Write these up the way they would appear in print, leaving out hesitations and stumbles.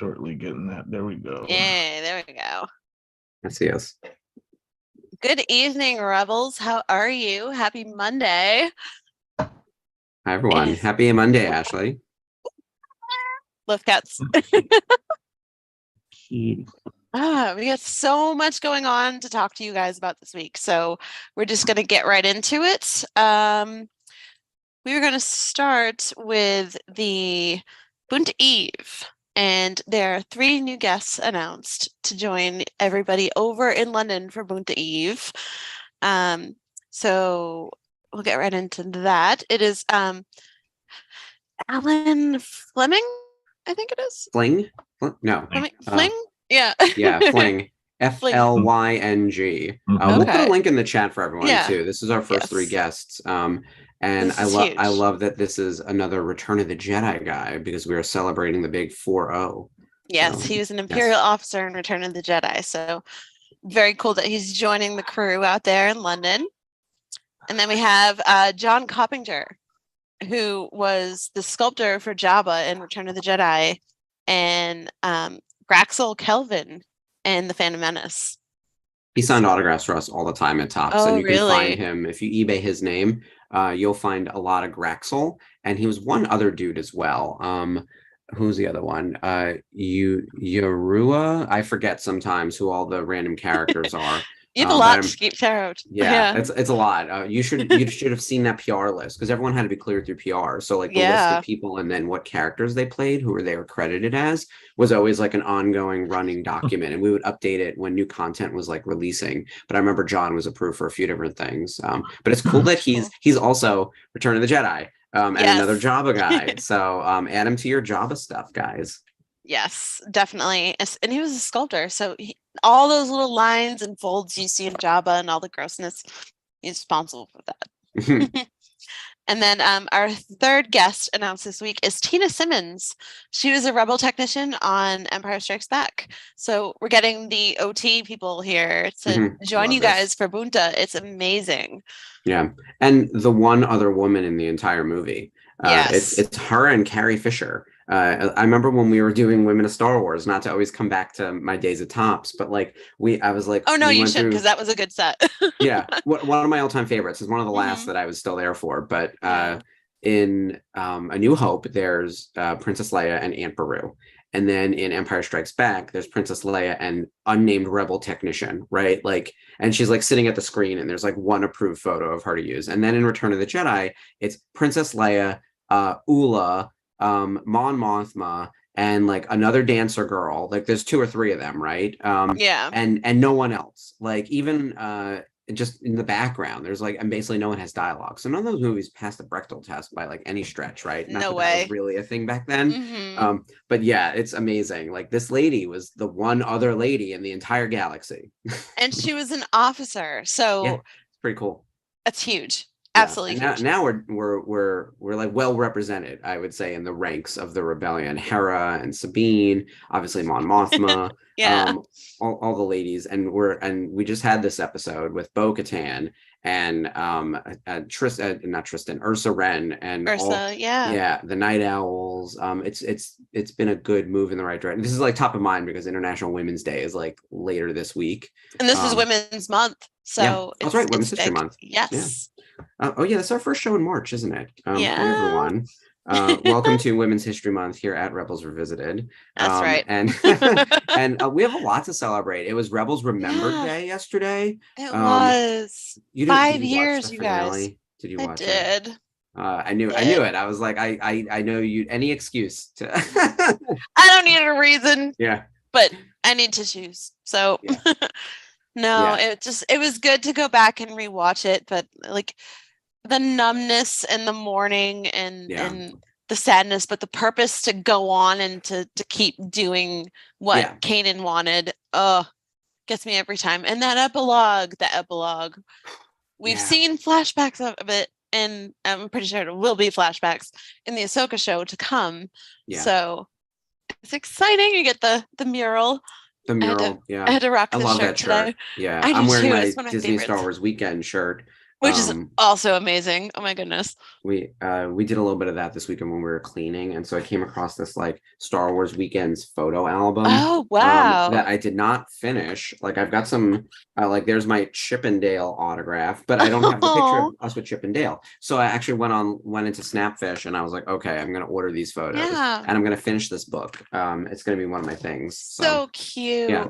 shortly getting that. There we go. Yeah, there we go. I see us. Good evening, Rebels. How are you? Happy Monday. Hi, everyone. Happy Monday, Ashley. Love cats. We got so much going on to talk to you guys about this week, so we're just going to get right into it. We were going to start with the Bunt Eve, and there are 3 new guests announced to join everybody over in London for Bunt Eve. So we'll get right into that. It is Alan Fleming, I think it is. Fling? No. Fling? Yeah. Yeah, Fling. Flyng. We'll put a link in the chat for everyone too. This is our first 3 guests. And I love that this is another Return of the Jedi guy because we are celebrating the big 4-0. Yes, so, he was an Imperial officer in Return of the Jedi. So very cool that he's joining the crew out there in London. And then we have John Coppinger, who was the sculptor for Jabba in Return of the Jedi, and Graxel Kelvin in The Phantom Menace. He signed autographs for us all the time at Topps. Oh, and you can find him, if you eBay his name, you'll find a lot of Graxel. And he was one other dude as well. Who's the other one? Yorua? I forget sometimes who all the random characters are. You have a lot to keep track of. Yeah, it's a lot. You should have seen that PR list because everyone had to be cleared through PR. So like the list of people and then what characters they played, who they were credited as, was always like an ongoing running document, and we would update it when new content was like releasing. But I remember John was approved for a few different things. But it's cool that he's also Return of the Jedi and another Jabba guy. So add him to your Jabba stuff, guys. Yes, definitely. And he was a sculptor, so all those little lines and folds you see in Jabba and all the grossness, he's responsible for that. And then our 3rd guest announced this week is Tina Simmons. She was a Rebel technician on Empire Strikes Back. So we're getting the OT people here to join you guys for Bunta. It's amazing. Yeah, and the one other woman in the entire movie. Yes. It's her and Carrie Fisher. I remember when we were doing Women of Star Wars, not to always come back to my days at Topps, but like I was like, oh no, you should, because that was a good set. Yeah, one of my all-time favorites. Is one of the last that I was still there for. But in A New Hope, there's Princess Leia and Aunt Beru. And then in Empire Strikes Back, there's Princess Leia and unnamed Rebel technician, right? Like, and she's like sitting at the screen, and there's like one approved photo of her to use. And then in Return of the Jedi, it's Princess Leia, Ula, Mon Mothma, and like another dancer girl. Like there's 2 or 3 of them, right? And no one else. Like even just in the background, there's like, and basically no one has dialogue. So none of those movies passed the Bechdel test by like any stretch, right? Not no that way. That was really a thing back then. But yeah, it's amazing. Like this lady was the one other lady in the entire galaxy. And she was an officer, so yeah, it's pretty cool. That's huge. Absolutely. Now we're like well represented, I would say, in the ranks of the rebellion. Hera and Sabine, obviously Mon Mothma, all the ladies, and we just had this episode with Bo-Katan and Ursa Wren and the Night Owls. It's been a good move in the right direction. This is like top of mind because International Women's Day is like later this week, and this is Women's Month, so that's right, Women's History Month. Yes. Yeah. That's our first show in March, isn't it? Hi everyone. Welcome to Women's History Month here at Rebels Revisited. That's right. And we have a lot to celebrate. It was Rebels Remembered Day yesterday. It was 5 years, you guys. Did you watch it? I knew it. I was like, I know you. Any excuse to. I don't need a reason. Yeah. But I need tissues. So. Yeah. No, it was good to go back and rewatch it, but like the numbness in the morning and the sadness, but the purpose to go on and to keep doing what Kanan wanted, gets me every time. And that epilogue, we've seen flashbacks of it, and I'm pretty sure it will be flashbacks in the Ahsoka show to come. Yeah. So it's exciting. You get the mural. The mural, I had to rock this shirt that shirt today. Yeah, I'm wearing my Disney Star Wars Weekend shirt. Which is also amazing. Oh my goodness. We did a little bit of that this weekend when we were cleaning, and so I came across this like Star Wars Weekends photo album. Oh wow. That I did not finish. Like I've got some like there's my Chip and Dale autograph, but I don't have the picture of us with Chip and Dale. So I actually went into Snapfish and I was like, okay, I'm gonna order these photos and I'm gonna finish this book. It's gonna be one of my things. So cute. Yeah.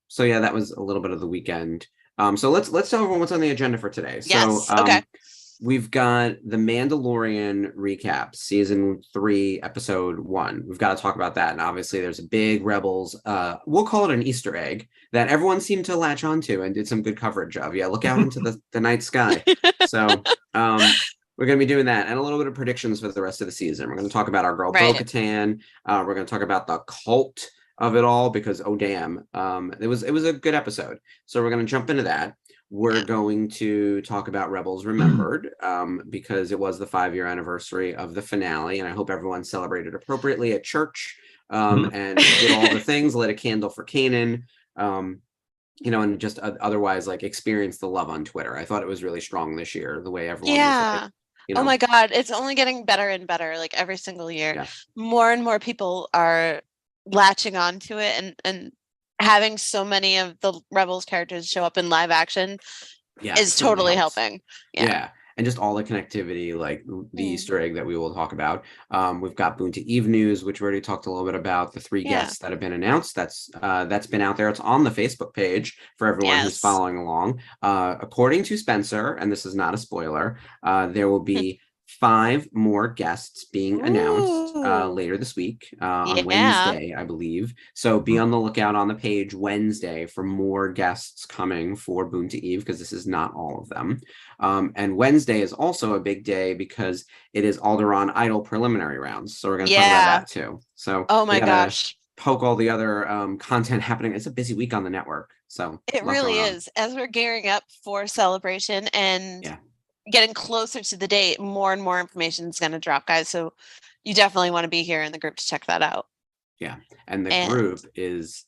So yeah, that was a little bit of the weekend. So let's tell everyone what's on the agenda for today. Yes. So okay. We've got the Mandalorian recap, season 3, episode 1. We've got to talk about that. And obviously there's a big Rebels, we'll call it an Easter egg that everyone seemed to latch onto and did some good coverage of. Yeah, look out into the night sky. So we're going to be doing that and a little bit of predictions for the rest of the season. We're going to talk about our girl Bo-Katan. We're going to talk about the cult of it all because oh damn, it was a good episode. So we're going to jump into that. We're going to talk about Rebels Remembered because it was the 5-year anniversary of the finale, and I hope everyone celebrated appropriately at church and did all the things, lit a candle for Kanan, and just otherwise like experienced the love on Twitter. I thought it was really strong this year, the way everyone was like, Oh my God, it's only getting better and better like every single year. Yeah. More and more people are latching onto it and having so many of the Rebels characters show up in live action is totally helping. Yeah. And just all the connectivity, like the Easter egg that we will talk about. We've got Boon to Eve news, which we already talked a little bit about. The 3 guests that have been announced. That's been out there. It's on the Facebook page for everyone who's following along. According to Spencer, and this is not a spoiler, there will be 5 more guests being announced later this week on Wednesday, I believe. So be on the lookout on the page Wednesday for more guests coming for Boon to Eve, because this is not all of them. And Wednesday is also a big day because it is Alderaan Idol preliminary rounds. So we're going to talk about that too. So oh my gosh, poke all the other content happening. It's a busy week on the network. So it really is. As we're gearing up for Celebration and getting closer to the date, more and more information is going to drop, guys. So you definitely want to be here in the group to check that out. Yeah. And the group is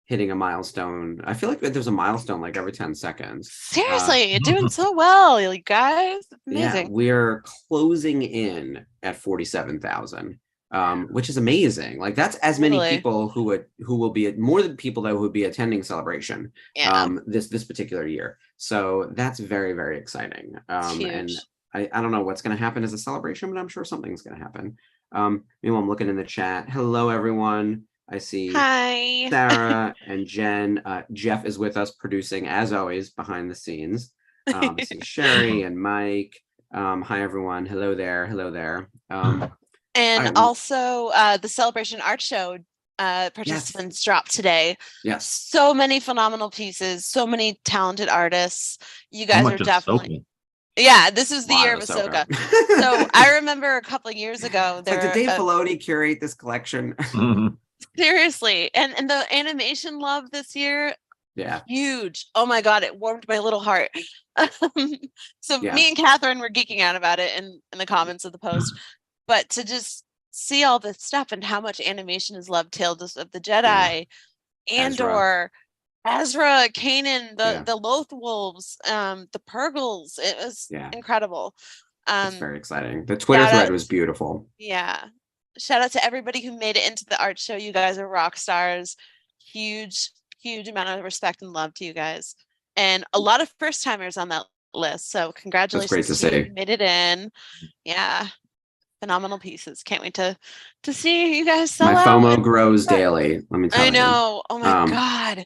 hitting a milestone. I feel like there's a milestone like every 10 seconds. Seriously, you're doing so well, you guys. It's amazing. Yeah, we're closing in at 47,000. Which is amazing. Like that's as many people who will be more than people that would be attending Celebration this particular year. So that's very, very exciting. And I don't know what's going to happen as a celebration, but I'm sure something's going to happen. Meanwhile, I'm looking in the chat. Hello, everyone. I see Sarah and Jen. Jeff is with us producing, as always, behind the scenes. I see Sherry and Mike. Hi, everyone. Hello there. Hello there. And also the Celebration Art Show participants dropped today. Yes. So many phenomenal pieces, so many talented artists. You guys are definitely... Yeah, this is the year of Ahsoka. So I remember a couple of years ago... Did Dave Filoni curate this collection? Seriously. And the animation love this year... huge. Oh my God, it warmed my little heart. So me and Catherine were geeking out about it in the comments of the post. But to just see all this stuff and how much animation is loved, Tales of the Jedi, Andor, Ezra, Kanan, the Loth Wolves, the Purgles. It was incredible. It's very exciting. The Twitter thread was beautiful. Yeah. Shout out to everybody who made it into the art show. You guys are rock stars. Huge, huge amount of respect and love to you guys. And a lot of first timers on that list. So congratulations. That's great to see. You made it in. Yeah. Phenomenal pieces. Can't wait to see you guys sell My out. FOMO grows daily. Let me tell you. I know. Oh my God.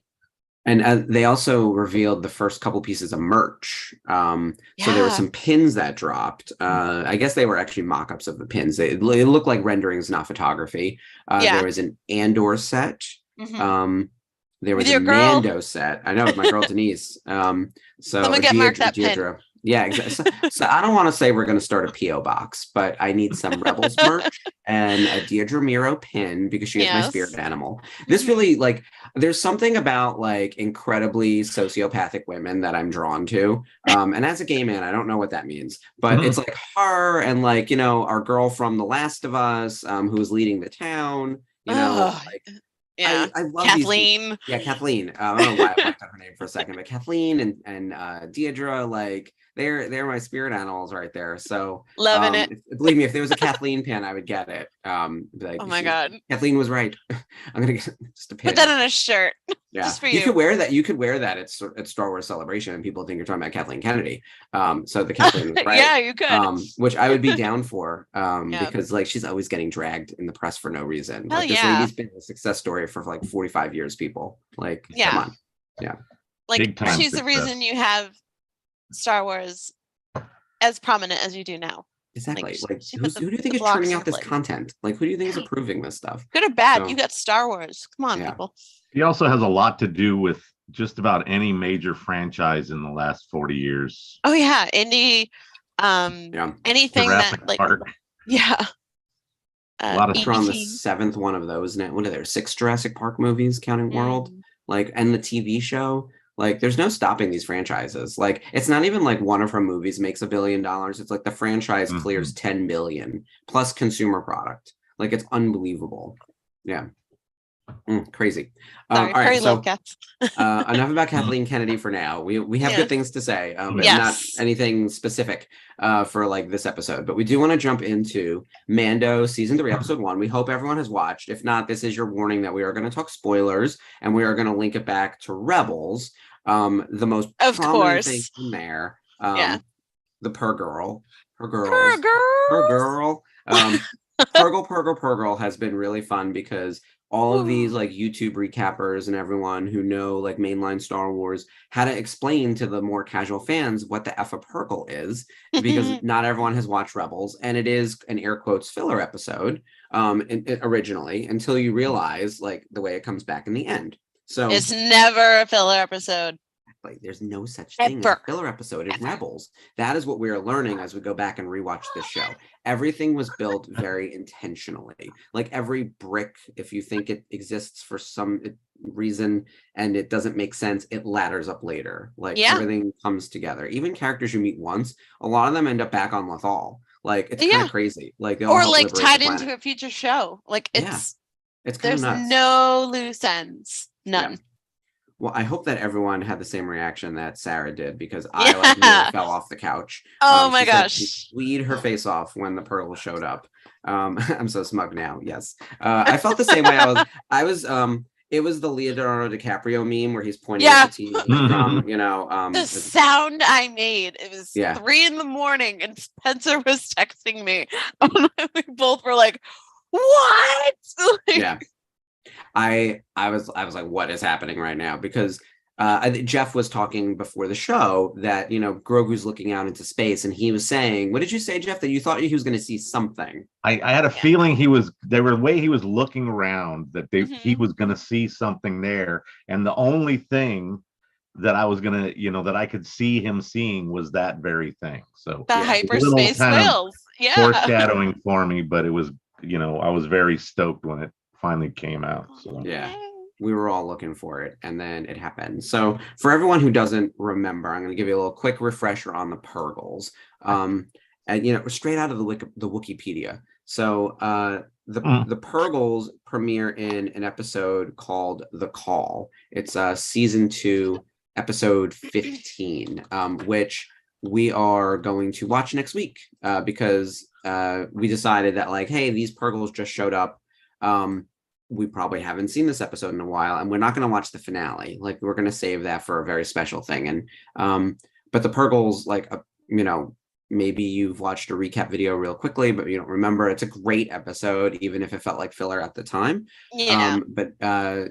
And they also revealed the first couple pieces of merch. So there were some pins that dropped. I guess they were actually mock-ups of the pins. It looked like renderings, not photography. There was an Andor set. There was a Mando set. I know, with my girl Denise. So someone get marked that Deirdre. Pin. Yeah, exactly. So I don't want to say we're going to start a P.O. box, but I need some Rebels merch and a Deirdre Miro pin because she is my spirit animal. This really, like, there's something about, like, incredibly sociopathic women that I'm drawn to. And as a gay man, I don't know what that means. But it's, like, her and, like, you know, our girl from The Last of Us who is leading the town. You know, like, Yeah. I love Kathleen. Yeah, Kathleen. I don't know why I blanked on her name for a second, but Kathleen and Deidre, like they're my spirit animals right there. So Loving it. believe me, if there was a Kathleen pan, I would get it. Oh my God. Kathleen was right. I'm gonna get just a pin. Put that on a shirt. Yeah, just for you could wear that. You could wear that at Star Wars Celebration, and people think you're talking about Kathleen Kennedy. So the Kathleen was right. Yeah, you could. Which I would be down for. Yeah. Because like she's always getting dragged in the press for no reason. Hell Like this yeah. lady's been a success story for like 45 years. People like, Yeah. come on, yeah. Like Big time she's the success. reason you have Star Wars as prominent as you do now. Exactly. Like she who put do you think the is blocks churning in out this place. content? Like who do you think is Right. approving this stuff? Good or bad, So- you got Star Wars. Come on, Yeah. people. He also has a lot to do with just about any major franchise in the last 40 years. Oh yeah, indie, Yeah. anything Jurassic that like, Park. yeah. A lot of We're on the E.T.. 7th one of those now. What are there? 6 Jurassic Park movies, counting World? Like, and the TV show. Like, there's no stopping these franchises. Like, it's not even like one of her movies makes $1 billion. It's like the franchise clears 10 billion plus consumer product. Like, it's unbelievable. Yeah. Crazy. All Sorry, right, so love cats. enough about Kathleen Kennedy for now. We have Yes. good things to say, and Yes. not anything specific for like this episode. But we do want to jump into Mando season 3, episode 1. We hope everyone has watched. If not, this is your warning that we are going to talk spoilers, and we are going to link it back to Rebels. The most Of prominent course. thing in there. Yeah. The Per Girl. Per girl. Per Girl. Per Girl has been really fun because all of these like YouTube recappers and everyone who know like mainline Star Wars how to explain to the more casual fans what the F a Purgle is, because not everyone has watched Rebels, and it is an air quotes filler episode originally, until you realize like the way it comes back in the end. So It's never a filler episode. like there's no such thing as a Ever. filler episode in Rebels. That is what we are learning as we go back and rewatch this show. Everything was built very intentionally. Like every brick, if you think it exists for some reason and it doesn't make sense, it ladders up later. Like everything comes together. Even characters you meet once, a lot of them end up back on Lothal. Like it's kind of crazy. Like they all or help like liberate tied the planet. into a future show. Like it's kind there's of nuts. no loose ends. None. Yeah. Well, I hope that everyone had the same reaction that Sarah did, because I like nearly fell off the couch. Oh my she gosh. She squeed her face off when the Purgle showed up. I'm so smug now. Yes. I felt the same way. It was the Leonardo DiCaprio meme where he's pointing at the TV from, the sound I made. It was 3 a.m. and Spencer was texting me. We both were like, what? Yeah. I was like, what is happening right now? Because Jeff was talking before the show that, Grogu's looking out into space, and he was saying, what did you say, Jeff? That you thought he was going to see something. I had a feeling the way he was looking around, that he was going to see something there. And the only thing that I was going to, that I could see him seeing was that very thing. So the hyperspace whales. Yeah. Foreshadowing for me, but it was, I was very stoked when it finally came out. So yeah, we were all looking for it, and then it happened. So for everyone who doesn't remember, I'm going to give you a little quick refresher on the Purgles, and straight out of the Wikipedia. So the Purgles premiere in an episode called The Call. It's season 2, episode 15, which we are going to watch next week because we decided that like, hey, these Purgles just showed up. We probably haven't seen this episode in a while, and we're not going to watch the finale. Like, we're going to save that for a very special thing. And but the Purgles, like, maybe you've watched a recap video real quickly, but you don't remember. It's a great episode, even if it felt like filler at the time. Yeah. But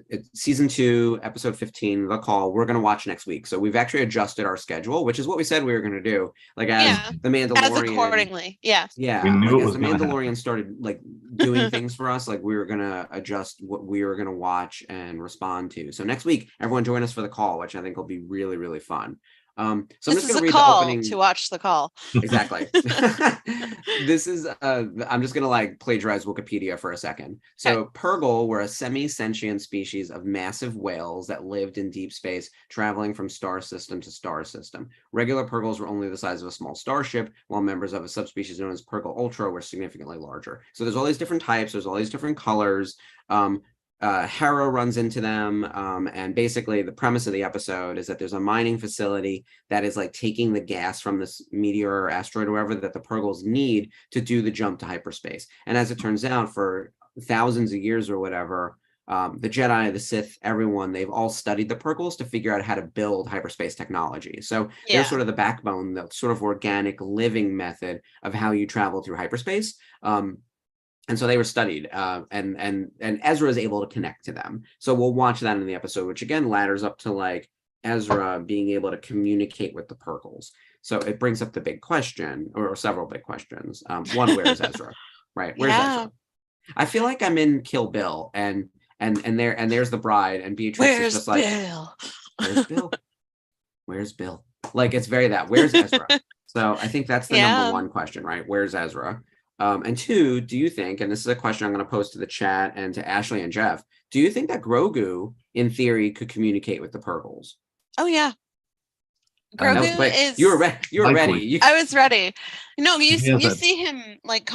it's season 2, episode 15, The Call, we're going to watch next week. So we've actually adjusted our schedule, which is what we said we were going to do. Like as the Mandalorian. As accordingly. Yeah. Yeah. Like, as the Mandalorian started like doing things for us, like we were going to adjust what we were going to watch and respond to. So next week, everyone join us for The Call, which I think will be really, really fun. So I'm just going to read the opening to watch The Call. Exactly. This is I'm just going to like plagiarize Wikipedia for a second. So Purgle were a semi-sentient species of massive whales that lived in deep space, traveling from star system to star system. Regular Purgles were only the size of a small starship, while members of a subspecies known as Purgle Ultra were significantly larger. So there's all these different types, there's all these different colors. Hera runs into them, and basically the premise of the episode is that there's a mining facility that is like taking the gas from this meteor or asteroid or whatever that the Purgles need to do the jump to hyperspace. And as it turns out, for thousands of years or whatever, the Jedi, the Sith, everyone, they've all studied the Purgles to figure out how to build hyperspace technology. So they're sort of the backbone, the sort of organic living method of how you travel through hyperspace. And so they were studied, and Ezra is able to connect to them. So we'll watch that in the episode, which again ladders up to like Ezra being able to communicate with the Purgles. So it brings up the big question, or several big questions. One, where's Ezra? Right? Where's Ezra? I feel like I'm in Kill Bill, and there's the bride, and Beatrix is just like, Bill? Where's Bill? Where's Bill? Like it's very that. Where's Ezra? So I think that's the number one question, right? Where's Ezra? And two, do you think, and this is a question I'm going to post to the chat and to Ashley and Jeff, do you think that Grogu, in theory, could communicate with the Purgles? Oh, yeah. Grogu is... You were ready. I was ready. No, you see him, like,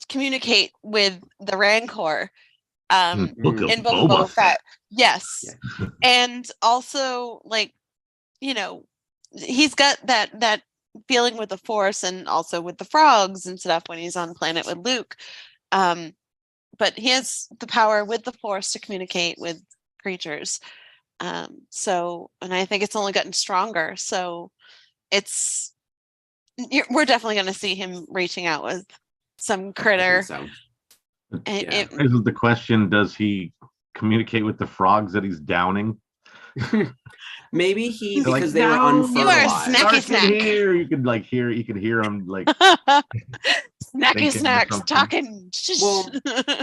communicate with the Rancor in Book of Boba Fett. Yes. Yeah. And also, like, you know, he's got that feeling with the Force and also with the frogs and stuff when he's on planet with Luke, but he has the power with the Force to communicate with creatures, so, and I think it's only gotten stronger, so we're definitely going to see him reaching out with some critter. Isn't the question, does he communicate with the frogs that he's downing? Maybe because they were unfertilized. You are a snacky snack. Here, you could hear him like snacky snacks talking. Well,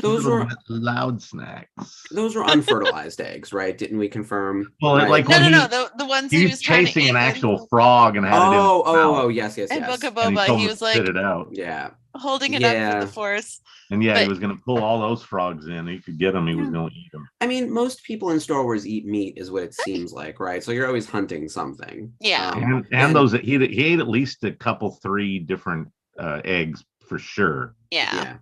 those were loud snacks. Those were unfertilized eggs, right? Didn't we confirm? Well, right? like no, the ones he was chasing an actual frog and had it in his mouth. Yes. In Book of Boba, he was like, spit it out. Yeah, holding it up for the Force. And he was going to pull all those frogs in. He could get them. He was going to eat them. I mean, most people in Star Wars eat meat, is what it seems like, right? So you're always hunting something. Yeah. And those, he ate at least a couple, 3 different eggs for sure. Yeah.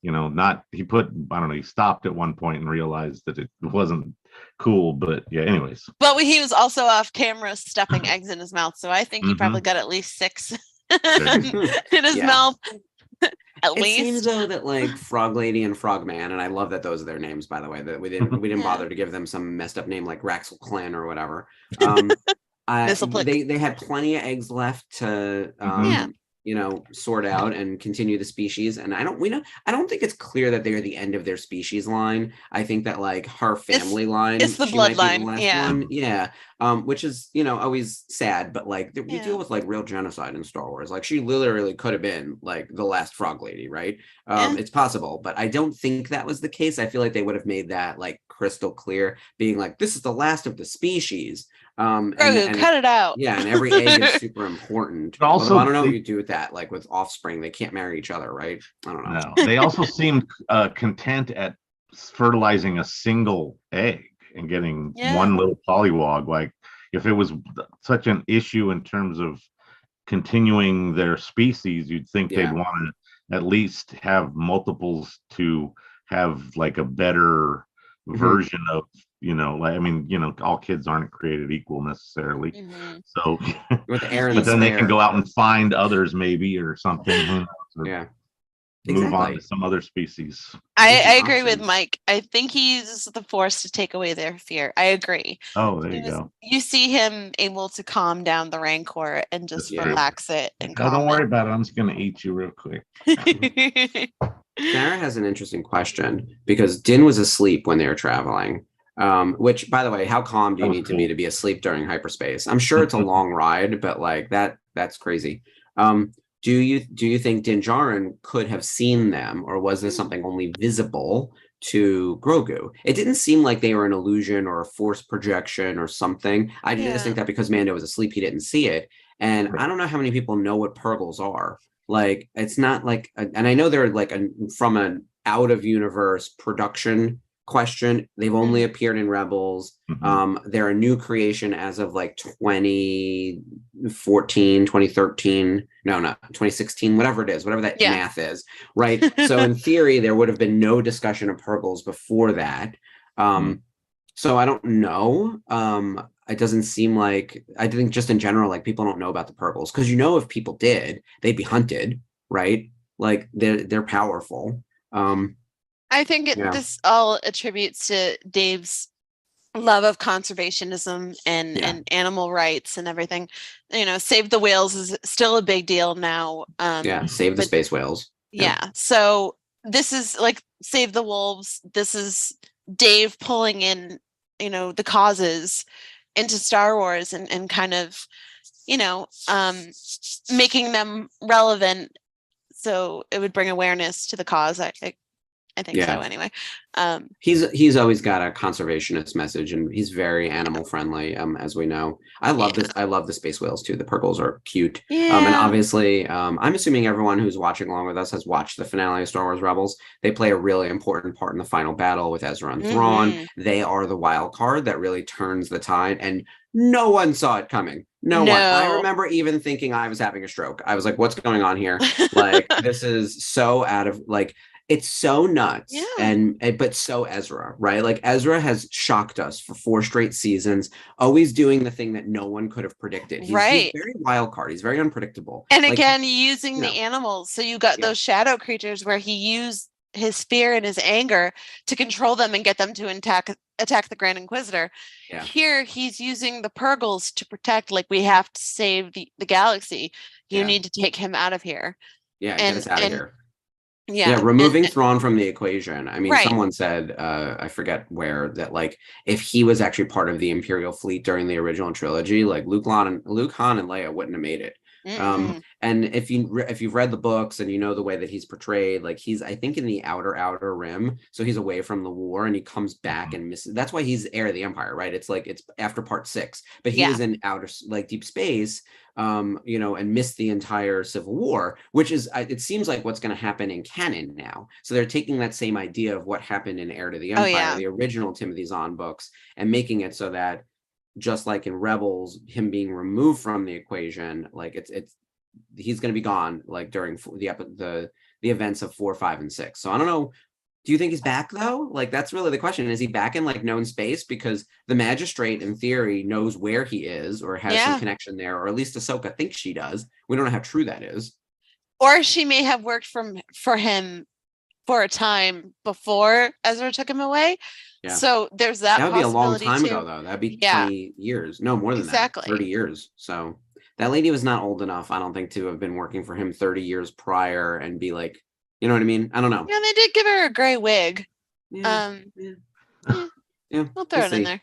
You know, he stopped at one point and realized that it wasn't cool, but anyways. But he was also off camera stuffing eggs in his mouth. So I think he probably got at least 6 in his mouth. It seems though that like Frog Lady and Frog Man, and I love that those are their names, by the way, that we didn't bother to give them some messed up name like Raxel Clan or whatever. They had plenty of eggs left to sort out and continue the species. And I don't think it's clear that they're the end of their species line. I think that like her family line is the bloodline. Yeah. Which is, always sad, but like we deal with like real genocide in Star Wars. Like she literally could have been like the last Frog Lady, right? It's possible, but I don't think that was the case. I feel like they would have made that like crystal clear, being like, this is the last of the species. And cut it out. Yeah, and every egg is super important. But also, I don't know what you do with that. Like with offspring, they can't marry each other, right? I don't know. No, they also seemed content at fertilizing a single egg and getting one little polywog. Like if it was such an issue in terms of continuing their species, you'd think they'd want to at least have multiples to have like a better version of, all kids aren't created equal necessarily. So with Aaron, but then they can go out and find others maybe or something. Move on to some other species. I agree with Mike. I think he uses the Force to take away their fear. I agree. Oh, there you go. You see him able to calm down the Rancor and just relax it. And don't worry about it. I'm just going to eat you real quick. Sarah has an interesting question because Din was asleep when they were traveling. Which, by the way, how calm do you need to be asleep during hyperspace? I'm sure it's a long ride, but like that's crazy. Do you think Din Djarin could have seen them, or was this something only visible to Grogu? It didn't seem like they were an illusion or a force projection or something. I just think that because Mando was asleep, he didn't see it. And I don't know how many people know what Purgles are. Like, it's not like, and I know they're like from an out of universe production question. They've only appeared in Rebels. They're a new creation as of like 2014, 2013. No, not 2016, whatever it is, whatever that math is, right? So in theory, there would have been no discussion of Purgles before that. So I don't know. It doesn't seem like, I think just in general, like people don't know about the Purgles because if people did, they'd be hunted, right? Like they're powerful. I think this all attributes to Dave's love of conservationism and animal rights and everything. Save the whales is still a big deal now. Save the space whales. So this is like Save the Wolves. This is Dave pulling in, the causes into Star Wars and kind of, making them relevant so it would bring awareness to the cause. I think so anyway. He's always got a conservationist message, and he's very animal friendly, as we know. I love this. I love the space whales too. The Purgles are cute. And obviously, I'm assuming everyone who's watching along with us has watched the finale of Star Wars Rebels. They play a really important part in the final battle with Ezra and Thrawn. They are the wild card that really turns the tide, and no one saw it coming. No one. I remember even thinking I was having a stroke. I was like, what's going on here? Like, this is so out of like, it's so nuts but so Ezra, right? Like Ezra has shocked us for 4 straight seasons, always doing the thing that no one could have predicted. He's very wild card. He's very unpredictable. And again, using the animals. So you got those shadow creatures where he used his fear and his anger to control them and get them to attack the Grand Inquisitor. Here he's using the Purgles to protect, like, we have to save the galaxy. You need to take him out of here. Get us out of here. Removing Thrawn from the equation. I mean, someone said, I forget where, that like if he was actually part of the Imperial fleet during the original trilogy, like Luke, Han, and Leia wouldn't have made it. And if you've read the books and the way that he's portrayed, like he's, I think, in the outer rim, so he's away from the war and he comes back and misses. That's why he's heir of the Empire, right? It's like it's after part 6, but he was in outer, like, deep space, and missed the entire Civil War, which is, it seems like what's going to happen in canon now. So they're taking that same idea of what happened in Heir to the Empire, the original Timothy Zahn books, and making it so that, just like in Rebels, him being removed from the equation, like he's going to be gone, like during the events of 4, 5, and 6. So I don't know. Do you think he's back though? Like, that's really the question. Is he back in like known space? Because the Magistrate, in theory, knows where he is or has some connection there, or at least Ahsoka thinks she does. We don't know how true that is. Or she may have worked for him for a time before Ezra took him away. So there's that. That would be a long time ago, though. That'd be 20 years. No, more than that. 30 years. So that lady was not old enough, I don't think, to have been working for him 30 years prior and be like, you know what I mean? I don't know. Yeah, they did give her a gray wig. We'll throw it in there.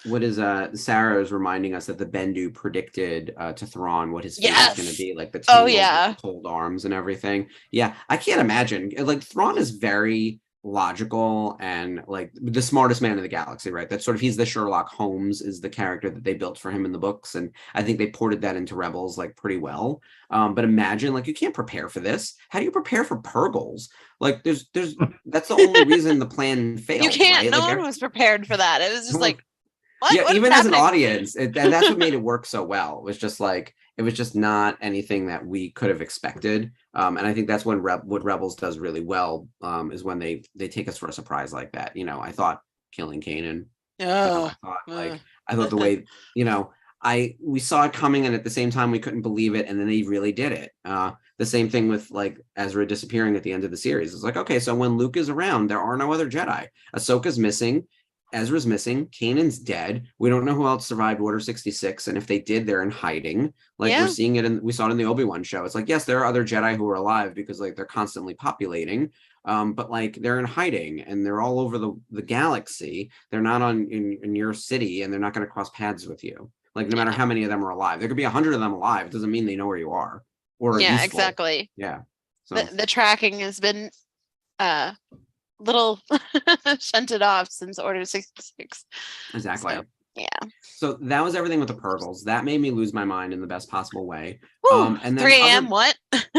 What is Sarah is reminding us that the Bendu predicted to Thrawn what his fate was going to be, like the cold arms and everything. Yeah, I can't imagine. Like, Thrawn is very logical and like the smartest man in the galaxy, right? That's sort of, he's the Sherlock Holmes, is the character that they built for him in the books, and I think they ported that into Rebels like pretty well. But imagine, like, you can't prepare for this. How do you prepare for Purgles? Like, there's that's the only reason the plan failed. You can't. Right? No like, one was prepared for that. It was just like, what? Yeah, what even as an audience, and that's what made it work so well. It was just like, it was just not anything that we could have expected. And I think that's when what Rebels does really well, is when they take us for a surprise like that. I thought killing Kanan. I thought the way, we saw it coming, and at the same time we couldn't believe it, and then they really did it. The same thing with like Ezra disappearing at the end of the series. It's like, okay, so when Luke is around, there are no other Jedi. Ahsoka's missing. Ezra's missing. Kanan's dead. We don't know who else survived Order 66, and if they did, they're in hiding. Like, we're seeing it, we saw it in the Obi-Wan show. It's like, yes, there are other Jedi who are alive because like they're constantly populating, but like they're in hiding and they're all over the galaxy. They're not in your city, and they're not going to cross paths with you. Like, no matter how many of them are alive, there could be 100 of them alive. It doesn't mean they know where you are or useful. Exactly. Yeah. So the tracking has been little shunted off since Order 66. Exactly. So that was everything with the Purgles. That made me lose my mind in the best possible way. And then 3 a.m. What?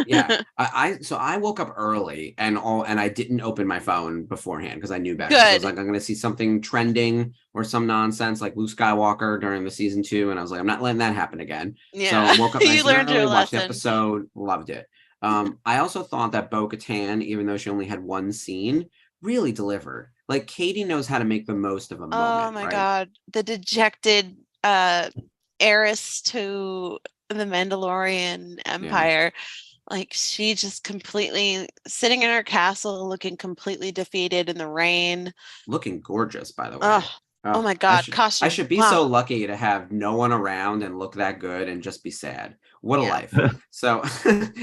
Yeah, I woke up early and I didn't open my phone beforehand because I knew better. Good. I was like, I'm going to see something trending or some nonsense like Luke Skywalker during the season 2, and I was like, I'm not letting that happen again. Yeah. So woke up nice You learned and early, your watched the lesson. episode, loved it. I also thought that Bo-Katan, even though she only had one scene, really delivered. Like Katie knows how to make the most of a moment. Oh my God, the dejected heiress to the Mandalorian Empire. Like she just completely sitting in her castle, looking completely defeated in the rain. Looking gorgeous, by the way. Oh my God, I should be so lucky to have no one around and look that good and just be sad. What a life. So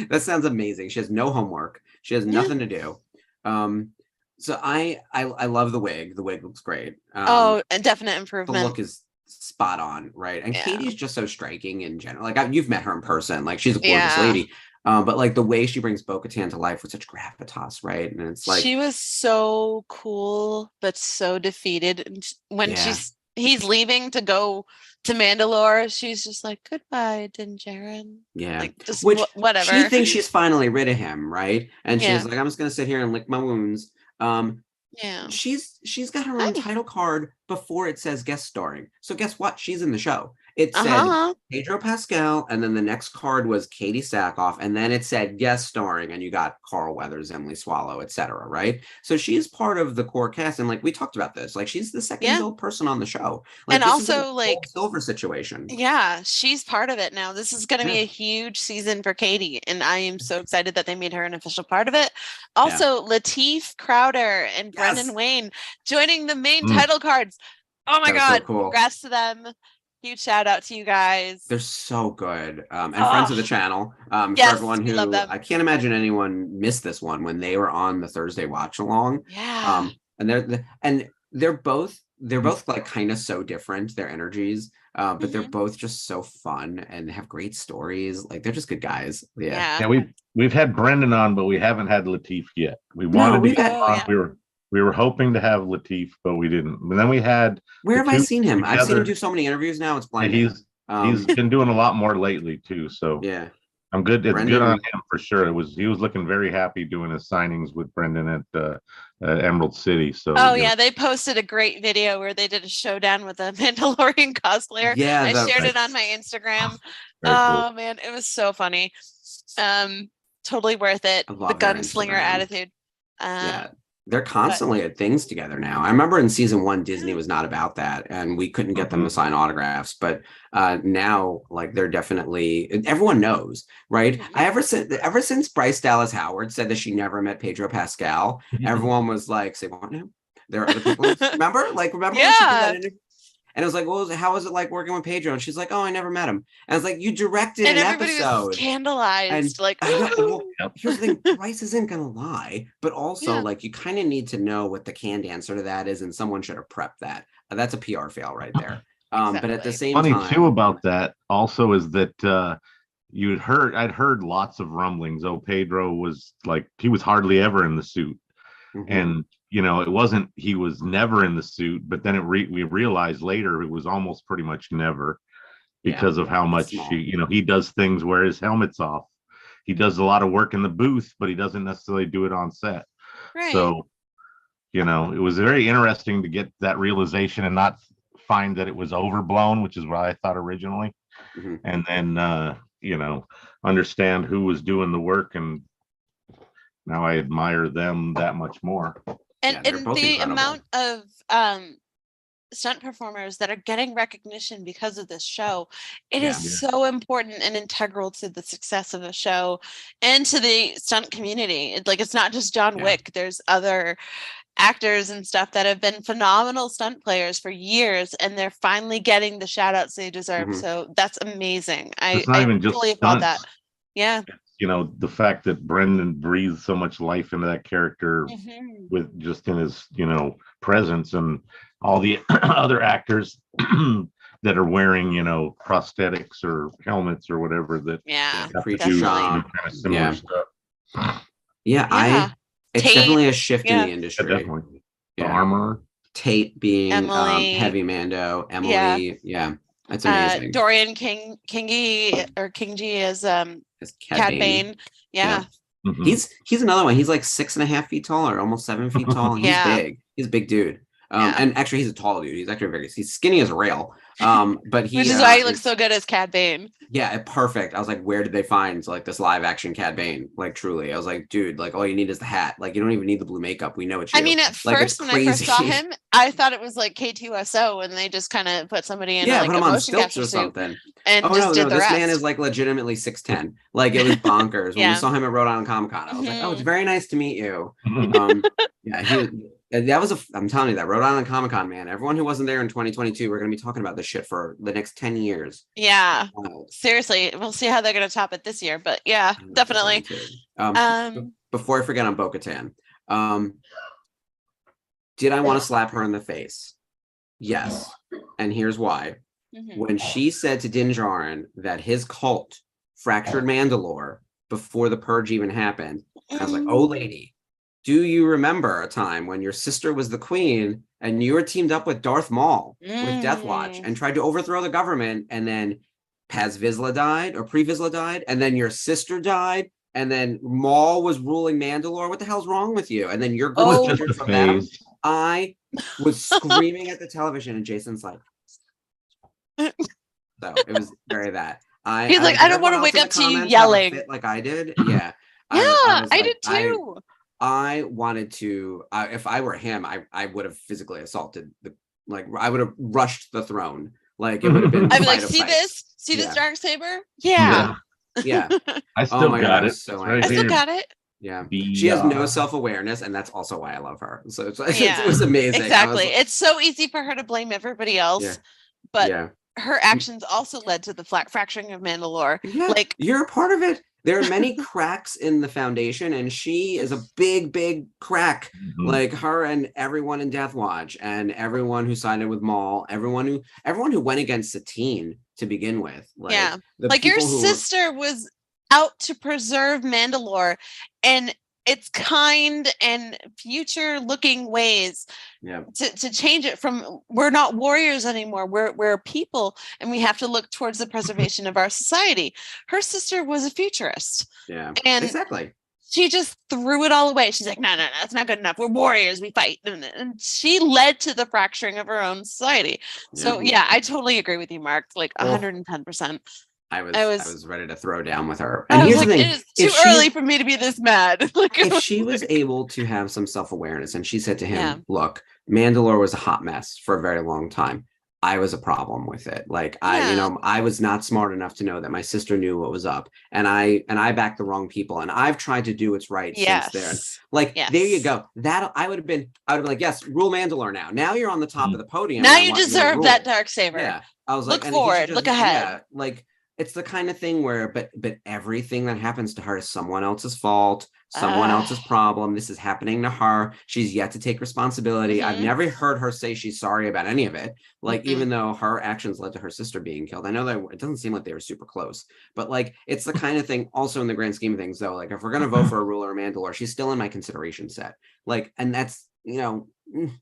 that sounds amazing. She has no homework. She has nothing to do. So I love the wig. The wig looks great. A definite improvement. The look is spot on, right? And Katie's just so striking in general. Like you've met her in person. Like she's a gorgeous lady. But like the way she brings Bo-Katan to life with such gravitas, right? And it's like she was so cool, but so defeated. When he's leaving to go to Mandalore, she's just like, "Goodbye, Din Djarin." Yeah, like, just which whatever. She thinks she's finally rid of him, right? And she's like, "I'm just gonna sit here and lick my wounds." She's got her own title card before it says guest starring. So guess what? She's in the show. It said Pedro Pascal, and then the next card was Katie Sackhoff, and then it said guest starring, and you got Carl Weathers, Emily Swallow, etc. Right? So she's part of the core cast, and like we talked about this, like she's the second build person on the show. Like, and also like Silver situation. Yeah, she's part of it now. This is going to be a huge season for Katie, and I am so excited that they made her an official part of it. Also, Lateef Crowder and Brendan Wayne joining the main title cards. Oh my God! So cool. Congrats to them. Huge shout out to you guys. They're so good. And friends of the channel. For everyone who I can't imagine anyone missed this one when they were on the Thursday watch along. Yeah. And they're both like kind of so different, their energies. But they're both just so fun and have great stories. Like they're just good guys. Yeah, we've had Brendan on, but we haven't had Lateef yet. We wanted to get on. We were hoping to have Lateef, but we didn't. And then we had. Where have I seen him? I've seen him do so many interviews now. It's blinding. He's been doing a lot more lately too. So I'm good. It's good on him for sure. He was looking very happy doing his signings with Brendan at Emerald City. So they posted a great video where they did a showdown with a Mandalorian cosplayer. I shared it on my Instagram. Cool. Man, it was so funny. Totally worth it. The gunslinger attitude. They're constantly at things together now. I remember in season 1, Disney was not about that, and we couldn't get them to sign autographs. But now, like, they're definitely, everyone knows, right? Ever since Bryce Dallas Howard said that she never met Pedro Pascal, everyone was like, "Say what now? There are other people." Remember when she did that interview? And I was like, "Well, how was it like working with Pedro?" And she's like, "Oh, I never met him." And I was like, "You directed an episode." Was scandalized. And like, here's the thing: Bryce isn't gonna lie, but also like you kind of need to know what the canned answer to that is, and someone should have prepped that. That's a PR fail right there. But at the same time, funny too about that also is that I'd heard lots of rumblings. Oh, Pedro was like he was hardly ever in the suit, and. It wasn't, he was never in the suit, but then we realized later it was almost pretty much never because of how much he does things where his helmet's off. He does a lot of work in the booth, but he doesn't necessarily do it on set. Right. So, it was very interesting to get that realization and not find that it was overblown, which is what I thought originally. And then, understand who was doing the work, and now I admire them that much more. And the incredible amount of stunt performers that are getting recognition because of this show, it is so important and integral to the success of the show and to the stunt community. It's not just John Wick. There's other actors and stuff that have been phenomenal stunt players for years, and they're finally getting the shout outs they deserve. So that's amazing. I fully applaud that. Yeah. The fact that Brendan breathes so much life into that character with just in his, presence, and all the other actors that are wearing, prosthetics or helmets or whatever that kind of similar stuff. It's definitely a shift in the industry. Definitely. The armor. Tate being Heavy Mando, Emily, That's amazing. Dorian Kingi as Cad Bane. Yeah. Mm-hmm. He's another one. He's like 6.5 feet tall, or almost 7 feet tall. He's big. He's a big dude. And actually, he's a tall dude. He's actually he's skinny as a rail. But which is why he looks so good as Cad Bane. Yeah, perfect. I was like, where did they find like this live action Cad Bane? Like, truly, I was like, dude, like all you need is the hat. Like, you don't even need the blue makeup. We know it's you. I mean, at first when I first saw him, I thought it was like K2SO, and they just kind of put somebody in like put him a on motion stilts capture or something. And just did the this rest. man is like legitimately 6'10". Like, it was bonkers. When we saw him at Rhode Island Comic Con, I was like, oh, it's very nice to meet you. I'm telling you, that Rhode Island Comic Con, man, everyone who wasn't there in 2022, we're going to be talking about this shit for the next 10 years. Yeah. Seriously. We'll see how they're going to top it this year, but yeah, definitely. Before I forget on Bo-Katan, did I want to slap her in the face? Yes. And here's why. When she said to Din Djarin that his cult fractured Mandalore before the purge even happened, I was like, oh, lady, do you remember a time when your sister was the queen and you were teamed up with Darth Maul with Death Watch and tried to overthrow the government, and then Paz Vizsla died, or Pre Vizsla died, and then your sister died, and then Maul was ruling Mandalore? What the hell's wrong with you? And then your girl injured from that. I was screaming at the television, and Jason's like, so it was very that. He's like, I don't want to wake up to you yelling like I did. Yeah. I did too. I wanted to, if I were him, I would have physically assaulted I would have rushed the throne. Like, it would have been. I'd be like, see this Darksaber? Yeah. I still got it. So I still got it. Yeah. She has no self-awareness, and that's also why I love her. So it was amazing. Exactly. It's so easy for her to blame everybody else, but her actions also led to the fracturing of Mandalore. Yeah, like, you're a part of it. There are many cracks in the foundation, and she is a big, big crack. Like, her and everyone in Death Watch, and everyone who sided with Maul, everyone who went against Satine to begin with. Like, your sister was out to preserve Mandalore and its kind and future looking ways to change it from, we're not warriors anymore, we're people, and we have to look towards the preservation of our society. Her sister was a futurist, and exactly, she just threw it all away. She's like, no, it's not good enough, we're warriors, we fight. And she led to the fracturing of her own society. So I totally agree with you, Mark, like 110%. I was ready to throw down with her. And here's the thing: it is too early for me to be this mad. If she was able to have some self-awareness, and she said to him, "Look, Mandalore was a hot mess for a very long time. I was a problem with it. Like, I was not smart enough to know that my sister knew what was up, and I backed the wrong people, and I've tried to do what's right since then. Like, there you go. That I would have been like, yes, rule Mandalore now. Now you're on the top of the podium. Now you deserve that Darksaber. Yeah, I was like, look forward, look ahead. Yeah, like. It's the kind of thing where, but everything that happens to her is someone else's fault, someone else's problem. This is happening to her. She's yet to take responsibility. I've never heard her say she's sorry about any of it. Like, even though her actions led to her sister being killed. I know that it doesn't seem like they were super close, but like, it's the kind of thing also in the grand scheme of things, though, like, if we're going to vote for a ruler of Mandalore, she's still in my consideration set. Like, and that's, Do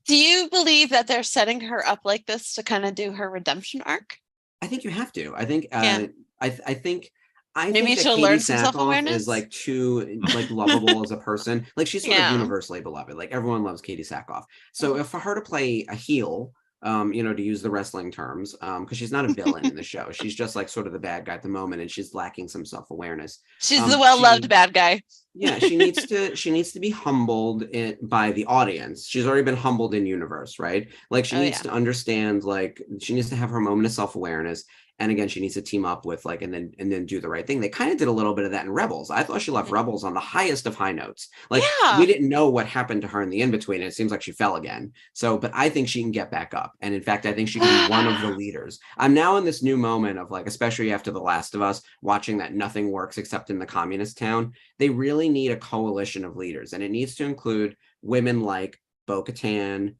you believe that they're setting her up like this to kind of do her redemption arc? I think you have to. I think, I think maybe she'll learn some self-awareness. Is like too like lovable as a person. Like, she's sort of universally beloved. Like, everyone loves Katie Sackhoff. So if for her to play a heel, to use the wrestling terms, because she's not a villain in the show. She's just like sort of the bad guy at the moment, and she's lacking some self-awareness. She's the well-loved bad guy. Yeah, she needs to be humbled by the audience. She's already been humbled in universe, right? Like, she needs to understand, like, she needs to have her moment of self-awareness. And again, she needs to team up with, like, and then do the right thing. They kind of did a little bit of that in Rebels. I thought she left Rebels on the highest of high notes. Like, we didn't know what happened to her in the in-between. And it seems like she fell again. So, but I think she can get back up. And in fact, I think she can be one of the leaders. I'm now in this new moment of, like, especially after The Last of Us, watching that nothing works except in the communist town. They really need a coalition of leaders. And it needs to include women like Bo-Katan,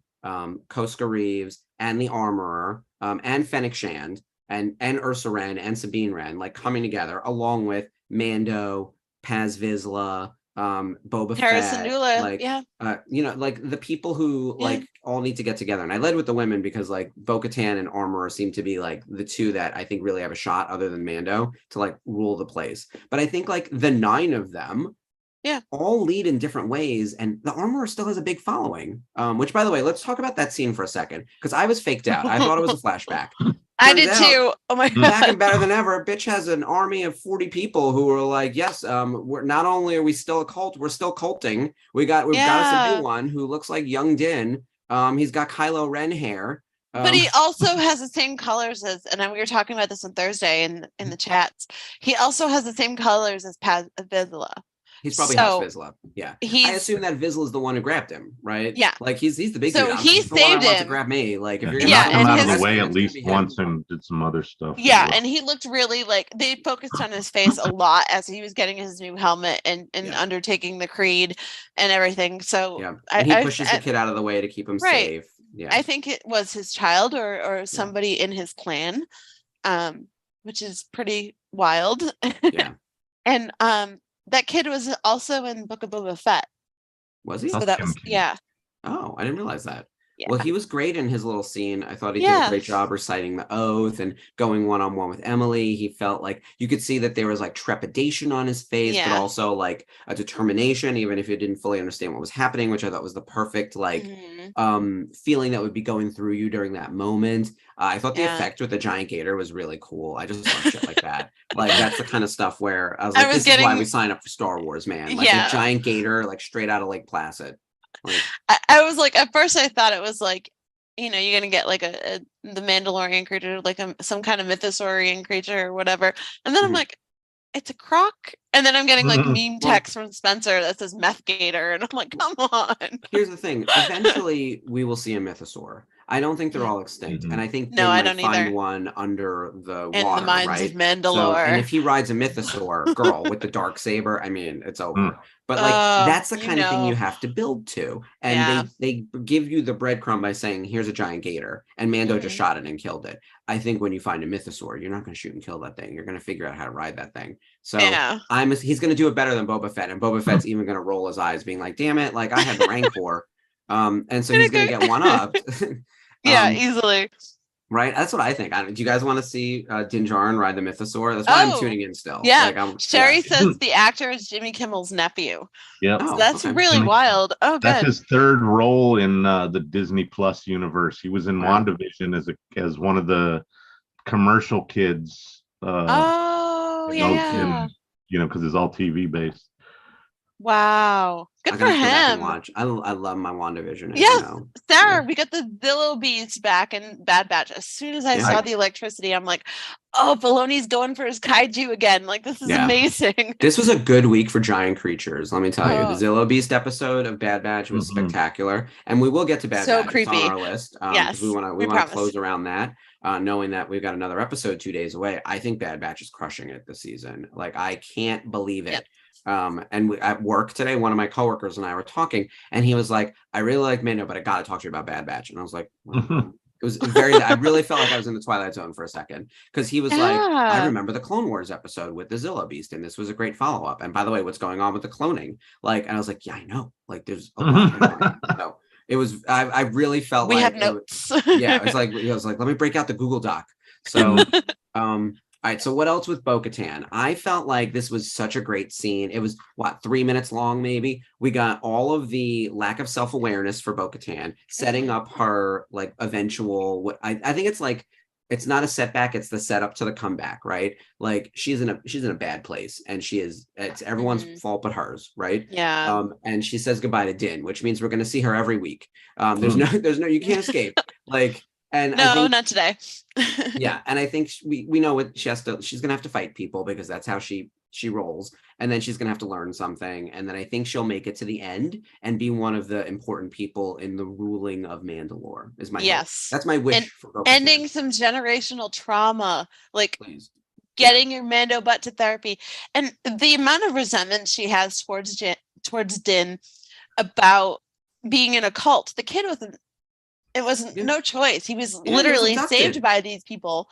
Koska Reeves, and the Armorer, and Fennec Shand, and Ursa Wren and Sabine Wren, like, coming together, along with Mando, Paz Vizsla, Boba Harrison Fett, Dula, like yeah. You know, like the people who like all need to get together. And I led with the women because like Bo-Katan and Armor seem to be like the two that I think really have a shot, other than Mando, to like rule the place. But I think like the 9 of them all lead in different ways, and the Armorer still has a big following. Which, by the way, let's talk about that scene for a second, because I was faked out. I thought it was a flashback. I did too. Oh my god! Back and better than ever. Bitch has an army of 40 people who are like, yes, we're not only are we still a cult, we're still culting. We've got us a new one who looks like young Din. He's got Kylo Ren hair. But he also has the same colors as, and we were talking about this on Thursday in the chats. He also has the same colors as Vizsla. He's probably House Vizsla. Yeah. I assume that Vizsla is the one who grabbed him, right? Yeah. Like he's the big dude. So he saved him. To grab me. Like if you're gonna knock him out of the way at least once and did some other stuff. Yeah, and he looked really like they focused on his face a lot as he was getting his new helmet and undertaking the creed and everything. So and he pushes the kid out of the way to keep him safe. Yeah. I think it was his child or somebody in his clan, which is pretty wild. Yeah. And that kid was also in Book of Boba Fett. Was he? So that was Oh, I didn't realize that. Yeah. Well, he was great in his little scene. I thought he did a great job reciting the oath and going one-on-one with Emily. He felt like you could see that there was like trepidation on his face, but also like a determination, even if you didn't fully understand what was happening, which I thought was the perfect like feeling that would be going through you during that moment. I thought the effect with the giant gator was really cool. I just love shit like that. Like that's the kind of stuff where I was like, this is why we sign up for Star Wars, man. Like a giant gator, like straight out of Lake Placid. Like, I was like, at first I thought it was like, you're gonna get like the Mandalorian creature, like some kind of mythosaurian creature or whatever, and then I'm like, it's a croc, and then I'm getting like meme text from Spencer that says meth gator, and I'm like, come on. Here's the thing: eventually we will see a mythosaur. I don't think they're all extinct, and I think they might find one under the water, in the mines of Mandalore. So, and if he rides a mythosaur girl with the dark saber, I mean, it's over. But like that's the kind of thing you have to build to, and they give you the breadcrumb by saying, "Here's a giant gator," and Mando just shot it and killed it. I think when you find a mythosaur, you're not going to shoot and kill that thing. You're going to figure out how to ride that thing. So he's going to do it better than Boba Fett, and Boba Fett's even going to roll his eyes, being like, "Damn it! Like I had the Rancor." And so he's going to get one up. Easily. Right? That's what I think. Do you guys want to see Din Djarin ride the mythosaur? That's why I'm tuning in still. Yeah. Sherry says the actor is Jimmy Kimmel's nephew. Yeah. So that's really wild. Oh, good. That's his third role in the Disney Plus universe. He was in WandaVision as one of the commercial kids. Because it's all TV based. Wow. Good for him. I love my WandaVision. Yes, Sarah, we got the Zillow Beast back in Bad Batch. As soon as I saw the electricity, I'm like, oh, Filoni's going for his kaiju again. Like, this is amazing. This was a good week for giant creatures, let me tell you. The Zillow Beast episode of Bad Batch was spectacular. And we will get to Bad Batch. Creepy. It's on our list. Yes, we want to close around that. Knowing that we've got another episode 2 days away. I think Bad Batch is crushing it this season. Like, I can't believe it. And at work today, one of my coworkers and I were talking, and he was like, I really like Mando, but I got to talk to you about Bad Batch. And I was like, well, it was I really felt like I was in the Twilight Zone for a second, because he was like, I remember the Clone Wars episode with the Zillow Beast, and this was a great follow-up. And by the way, what's going on with the cloning? Like, and I was like, yeah, I know. Like, there's a lot. So it was, I really felt we have notes. It was like, let me break out the Google Doc. So, all right, so what else with Bo-Katan? I felt like this was such a great scene. It was, 3 minutes long, maybe? We got all of the lack of self-awareness for Bo-Katan, setting up her, like, eventual, I think it's like, it's not a setback, it's the setup to the comeback, right? Like, she's in a bad place, and it's everyone's fault but hers, right? Yeah. And she says goodbye to Din, which means we're going to see her every week. There's no, you can't escape. Like, and no, I think, not today. and I think we know what she's gonna have to fight people, because that's how she rolls, and then she's gonna have to learn something, and then I think she'll make it to the end and be one of the important people in the ruling of Mandalore. Is my hope. That's my wish for ending some generational trauma, like getting your Mando butt to therapy, and the amount of resentment she has towards Din about being in a cult. The kid wasn't no choice. He was literally saved by these people.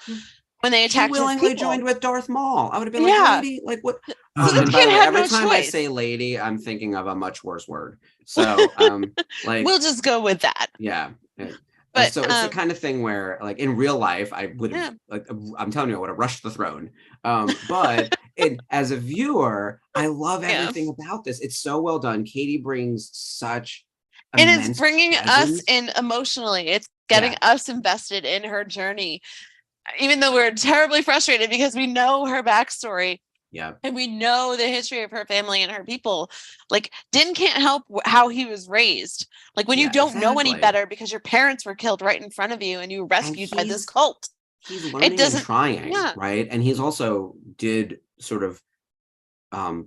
when they attacked his willingly people. joined with Darth Maul. I would have been like, lady, like what? So this kid had every no time choice. I say lady, I'm thinking of a much worse word. So like we'll just go with that. Yeah. But so it's the kind of thing where, like, in real life, I would have, like, I'm telling you, I would have rushed the throne. But as a viewer, I love everything about this. It's so well done. Katie brings such, and it's bringing presence. us in emotionally. It's getting us invested in her journey, even though we're terribly frustrated because we know her backstory. Yeah. And we know the history of her family and her people. Like, Din can't help how he was raised. Like, when you don't know any better because your parents were killed right in front of you and you were rescued by this cult. He's learning and trying, right? And he's also did sort of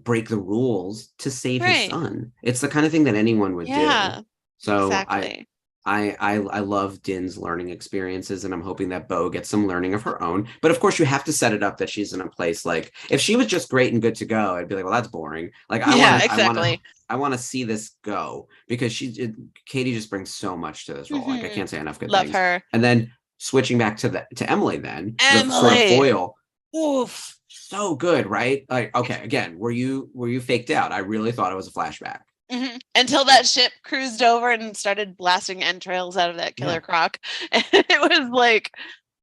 break the rules to save his son. It's the kind of thing that anyone would do. So exactly. I love Din's learning experiences, and I'm hoping that Bo gets some learning of her own. But of course, you have to set it up that she's in a place, like, if she was just great and good to go, I'd be like, well, that's boring. Like, I want to see this go, because Katie just brings so much to this role. Like, I can't say enough good things. Love her. And then switching back to Emily, then the sort of foil. Oof. So good, right? Like, okay, again, were you faked out? I really thought it was a flashback. Until that ship cruised over and started blasting entrails out of that killer croc. And it was like,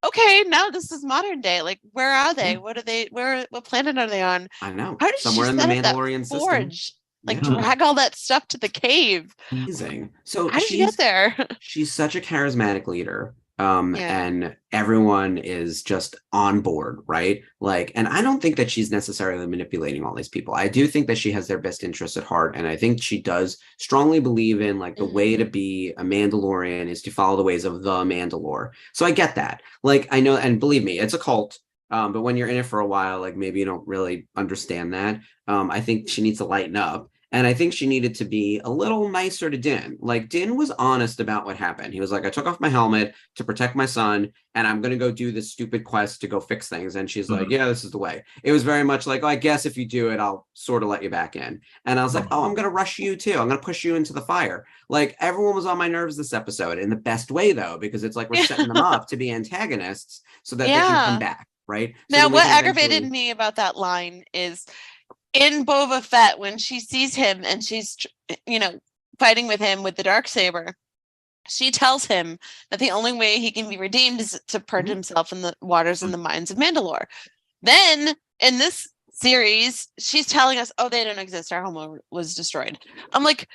okay, now this is modern day. Like, where are they? What are they? What planet are they on? I know. How did somewhere she in the set Mandalorian up that forge? system. Like, drag all that stuff to the cave. Amazing. So how did she get there? She's such a charismatic leader. And everyone is just on board, right? Like, and I don't think that she's necessarily manipulating all these people. I do think that she has their best interests at heart. And I think she does strongly believe in, like, the way to be a Mandalorian is to follow the ways of the Mandalore. So I get that. Like, I know, and believe me, it's a cult. But when you're in it for a while, like, maybe you don't really understand that. I think she needs to lighten up. And I think she needed to be a little nicer to Din. Like, Din was honest about what happened. He was like, I took off my helmet to protect my son, and I'm going to go do this stupid quest to go fix things. And she's like, yeah, this is the way. It was very much like, oh, I guess if you do it, I'll sort of let you back in. And I was like, oh, I'm going to rush you too. I'm going to push you into the fire. Like, everyone was on my nerves this episode, in the best way, though, because it's like we're setting them up to be antagonists so that they can come back, right? Now, what aggravated me about that line is, in Boba Fett, when she sees him and she's, fighting with him with the Darksaber, she tells him that the only way he can be redeemed is to purge himself in the waters and the mines of Mandalore. Then, in this series, she's telling us, oh, they don't exist. Our home was destroyed. I'm like,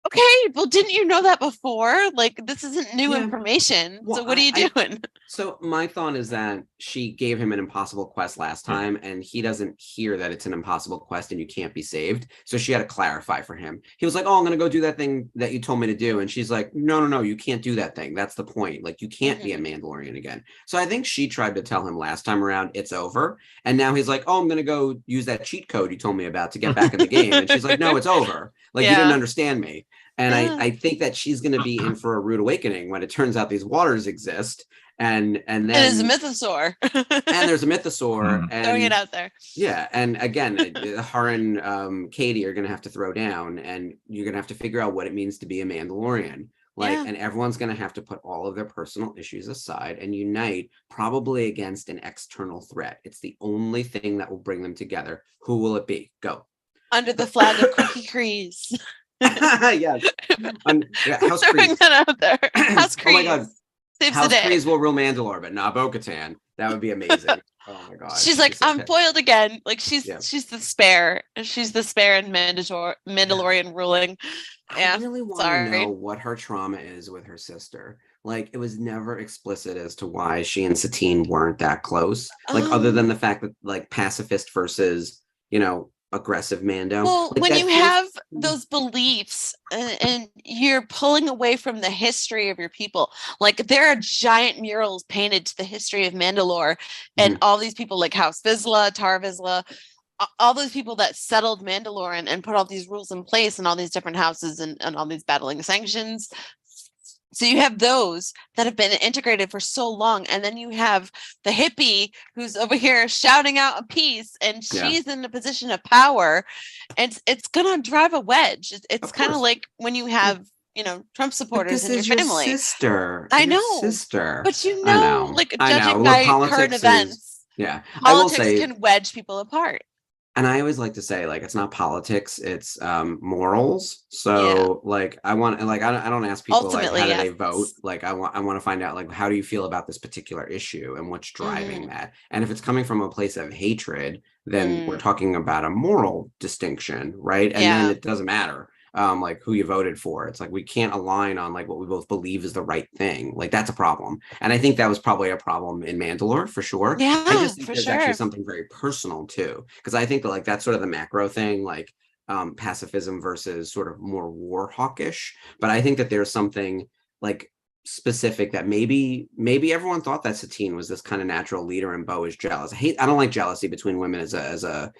okay, well, didn't you know that before? Like, this isn't new information. Well, so what are you doing? So my thought is that she gave him an impossible quest last time, and he doesn't hear that it's an impossible quest and you can't be saved. So she had to clarify for him. He was like, oh, I'm going to go do that thing that you told me to do. And she's like, no, you can't do that thing. That's the point. Like, you can't be a Mandalorian again. So I think she tried to tell him last time around, it's over. And now he's like, oh, I'm going to go use that cheat code you told me about to get back in the game. And she's like, no, it's over. Like, you didn't understand me. And I think that she's going to be in for a rude awakening when it turns out these waters exist. And then there's a mythosaur. And there's a mythosaur. And throwing it out there. Yeah. And again, her and Katie are going to have to throw down, and you're going to have to figure out what it means to be a Mandalorian. And everyone's going to have to put all of their personal issues aside and unite, probably against an external threat. It's the only thing that will bring them together. Who will it be? Go. Under the flag of Cookie Crease. Yes. House throwing Kreese. that out there. House Kreese. Oh my God. Saves House the day. Kreese will rule Mandalore, but not Bo-Katan. That would be amazing. Oh my God. She's like, I'm foiled again. Like, she's the spare. She's the spare in Mandalorian ruling. I really want to know what her trauma is with her sister. Like, it was never explicit as to why she and Satine weren't that close. Like, other than the fact that, like, pacifist versus, aggressive Mando. Well, like, when you have those beliefs and you're pulling away from the history of your people, like, there are giant murals painted to the history of Mandalore, and all these people like House Vizsla, Tar Vizsla, all those people that settled Mandalore and put all these rules in place and all these different houses and all these battling sanctions. So you have those that have been integrated for so long. And then you have the hippie who's over here shouting out a peace, and she's in a position of power. And it's going to drive a wedge. It's kind of like when you have, Trump supporters in your family. Sister. I know. Sister. But like, judging by current events. Yeah. Politics can wedge people apart. And I always like to say, like, it's not politics, it's morals. So like I don't ask people ultimately, like how do they vote? Like I want to find out like how do you feel about this particular issue and what's driving that? And if it's coming from a place of hatred, then we're talking about a moral distinction, right? And then it doesn't matter like who you voted for. It's like we can't align on like what we both believe is the right thing. Like that's a problem. And I think that was probably a problem in Mandalore for sure. Yeah, I just think there's actually something very personal too. Because I think that like that's sort of the macro thing, like pacifism versus sort of more war hawkish. But I think that there's something like specific that maybe everyone thought that Satine was this kind of natural leader and Bo is jealous. I don't like jealousy between women as a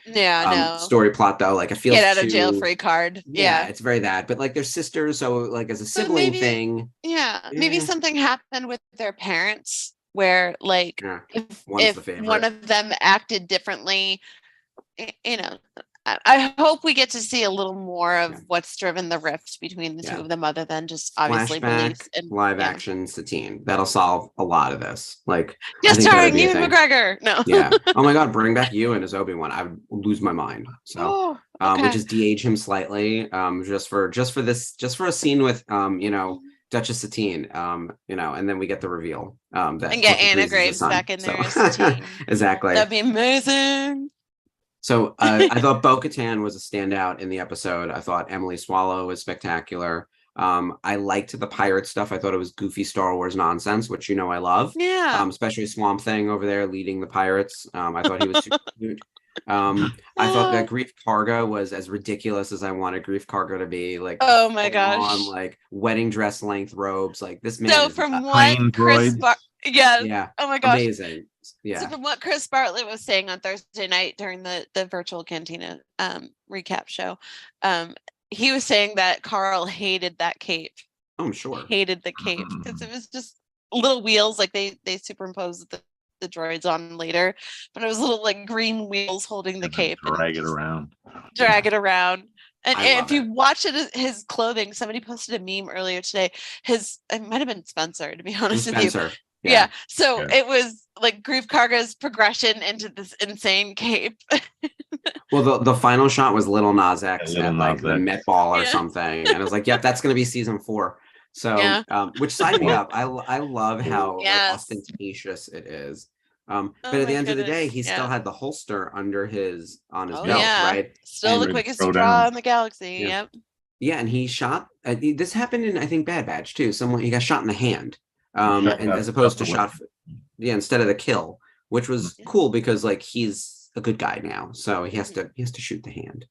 story plot though. Like it feels get out of jail free card. Yeah, it's very that. But like they're sisters, so like as a sibling thing. Maybe something happened with their parents where like if one of them acted differently, you know. I hope we get to see a little more of what's driven the rift between the two of them, other than just obviously beliefs and live action Satine. That'll solve a lot of this. Like just starring Ewan McGregor. No. Oh my God, bring back Ewan as Obi-Wan. I would lose my mind. So, we just de-age him slightly, just for a scene with Duchess Satine, and then we get the reveal. And get Anna Graves back in there as Satine. Exactly. That'd be amazing. So I thought Bo-Katan was a standout in the episode. I thought Emily Swallow was spectacular. I liked the pirate stuff. I thought it was goofy Star Wars nonsense, which I love. Yeah. Especially Swamp Thing over there leading the pirates. I thought he was super cute. I thought that Grief Karga was as ridiculous as I wanted Grief Karga to be. Like, oh my gosh, on like wedding dress length robes. Like this man. So from what Chris, yeah, oh my gosh, amazing. Yeah. So from what Chris Bartlett was saying on Thursday night during the virtual Cantina recap show, he was saying that Carl hated that cape. I'm sure. Hated the cape because it was just little wheels, like they superimposed the droids on later, but it was little like green wheels holding the cape. Drag it around. And if you watch it, his clothing, somebody posted a meme earlier today. It might have been Spencer, to be honest with you. Yeah. So it was like Grief Karga's progression into this insane cape. Well, the final shot was Little Nas X at like the Met Ball or something, and I was like, "Yep, that's going to be season 4." So, which signed me up. I love how like, ostentatious it is. But at the end of the day, he still had the holster on his belt, right? Still the quickest draw in the galaxy. Yep. Yeah, and he shot. This happened in I think Bad Batch too. He got shot in the hand. And as opposed to shot, instead of the kill, which was cool because like he's a good guy now, so he has to shoot the hand.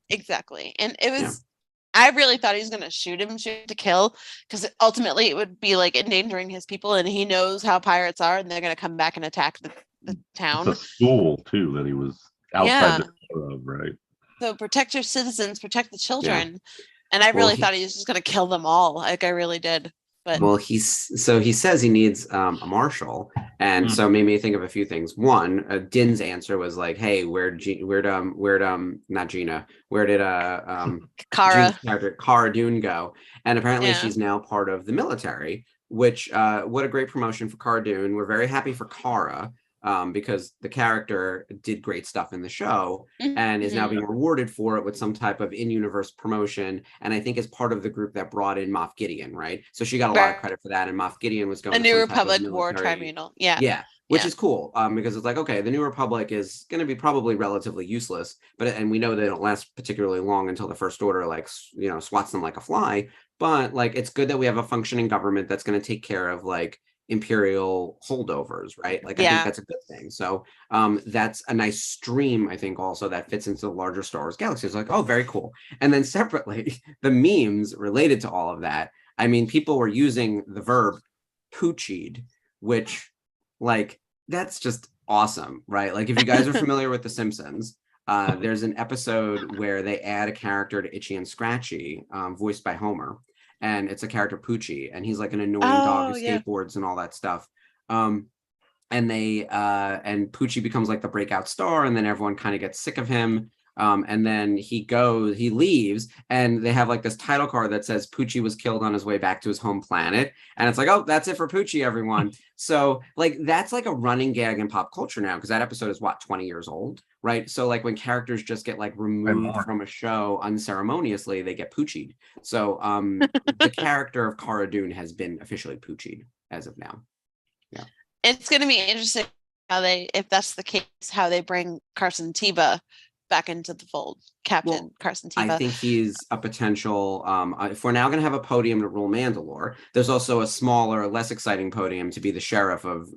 Exactly, and it was. I really thought he was going to shoot to kill, because ultimately it would be like endangering his people, and he knows how pirates are, and they're going to come back and attack the town. The school too that he was outside the door of, right? So protect your citizens, protect the children, and I really thought he was just going to kill them all. Like I really did. But he says he needs a marshal, and so made me think of a few things. One, Din's answer was like, "Hey, where did Cara Dune go?" And apparently she's now part of the military. Which what a great promotion for Cara Dune. We're very happy for Cara. Because the character did great stuff in the show and is now being rewarded for it with some type of in-universe promotion, and I think is part of the group that brought in Moff Gideon, right? So she got a lot of credit for that, and Moff Gideon was going the New Republic War Tribunal, which is cool, because it's like, okay, the New Republic is going to be probably relatively useless, and we know they don't last particularly long until the First Order swats them like a fly, but like it's good that we have a functioning government that's going to take care of like imperial holdovers, right? Like I think that's a good thing. So that's a nice stream, I think, also that fits into the larger Star Wars galaxy. It's like, oh, very cool. And then separately, the memes related to all of that. I mean, people were using the verb poochied, which like that's just awesome, right? Like if you guys are familiar with The Simpsons, there's an episode where they add a character to Itchy and Scratchy, voiced by Homer. And it's a character Poochie, and he's like an annoying dog who skateboards and all that stuff. And Poochie becomes like the breakout star, and then everyone kind of gets sick of him. And then he leaves, and they have like this title card that says Poochie was killed on his way back to his home planet. And it's like, oh, that's it for Poochie, everyone. So like, that's like a running gag in pop culture now, because that episode is what, 20 years old, right? So like when characters just get like removed from a show unceremoniously, they get Poochied. So the character of Cara Dune has been officially Poochied as of now. Yeah. It's going to be interesting if that's the case, how they bring Carson Teva back into the fold. Captain Carson Teva. I think he's a potential, if we're now going to have a podium to rule Mandalore, there's also a smaller, less exciting podium to be the sheriff of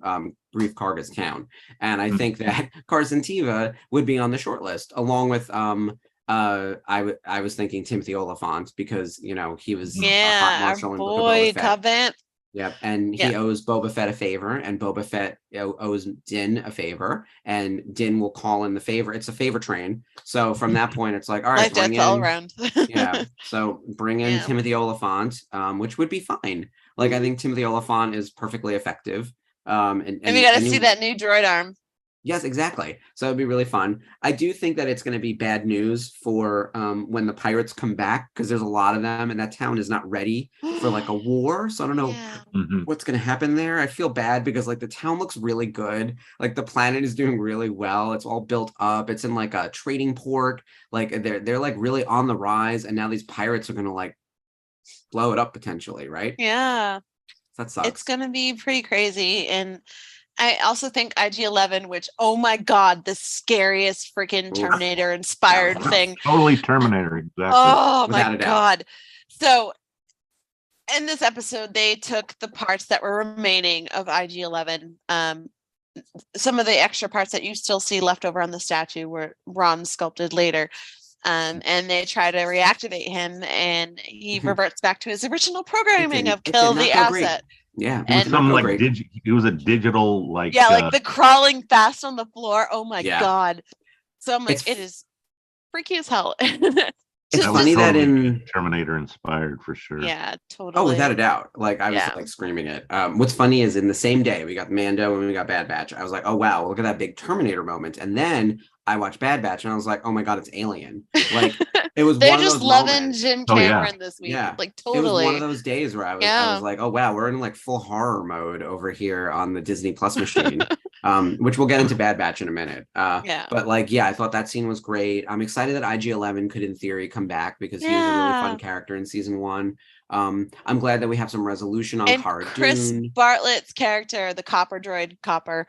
Grief Karga's town. And I think that Carson Teva would be on the short list, along with I was thinking Timothy Oliphant, because he was a hot marshal in Book of Boba Fett. Covenant. Yep, and he owes Boba Fett a favor, and Boba Fett owes Din a favor, and Din will call in the favor. It's a favor train. So from that point, it's like, all right, bring in, all around. So bring in Timothy Oliphant, which would be fine. Like, I think Timothy Oliphant is perfectly effective. And we got to see that new droid arm. Yes, exactly. So it'd be really fun. I do think that it's going to be bad news for when the pirates come back, because there's a lot of them, and that town is not ready for like a war. So I don't know what's going to happen there. I feel bad because like the town looks really good. Like the planet is doing really well. It's all built up. It's in like a trading port. Like they're like really on the rise, and now these pirates are going to like blow it up potentially, right? Yeah. That sucks. It's going to be pretty crazy. And I also think IG-11, which, oh my God, the scariest freaking Terminator inspired thing. Totally Terminator, exactly. Oh my God. So in this episode, they took the parts that were remaining of IG-11. Some of the extra parts that you still see left over on the statue were bronze sculpted later. And they try to reactivate him, and he reverts back to his original programming of kill the asset. Yeah, it was some like it was a digital like like the crawling fast on the floor. Oh my God! So I'm like, it is freaky as hell. It's funny that in Terminator inspired for sure. Yeah, totally. Oh, without a doubt. Like I was like screaming it. What's funny is in the same day we got Mando and we got Bad Batch. I was like, oh wow, look at that big Terminator moment. And then I watched Bad Batch and I was like, oh my God, it's Alien. Like it was they're one just of those loving moments. Jim Cameron this week. Yeah, like totally. It was one of those days where I was like, oh wow, we're in like full horror mode over here on the Disney Plus machine. Which we'll get into Bad Batch in a minute. But like, I thought that scene was great. I'm excited that IG-11 could in theory come back because he was a really fun character in season 1. I'm glad that we have some resolution on Cara Dune. Chris Bartlett's character, the copper droid Copper.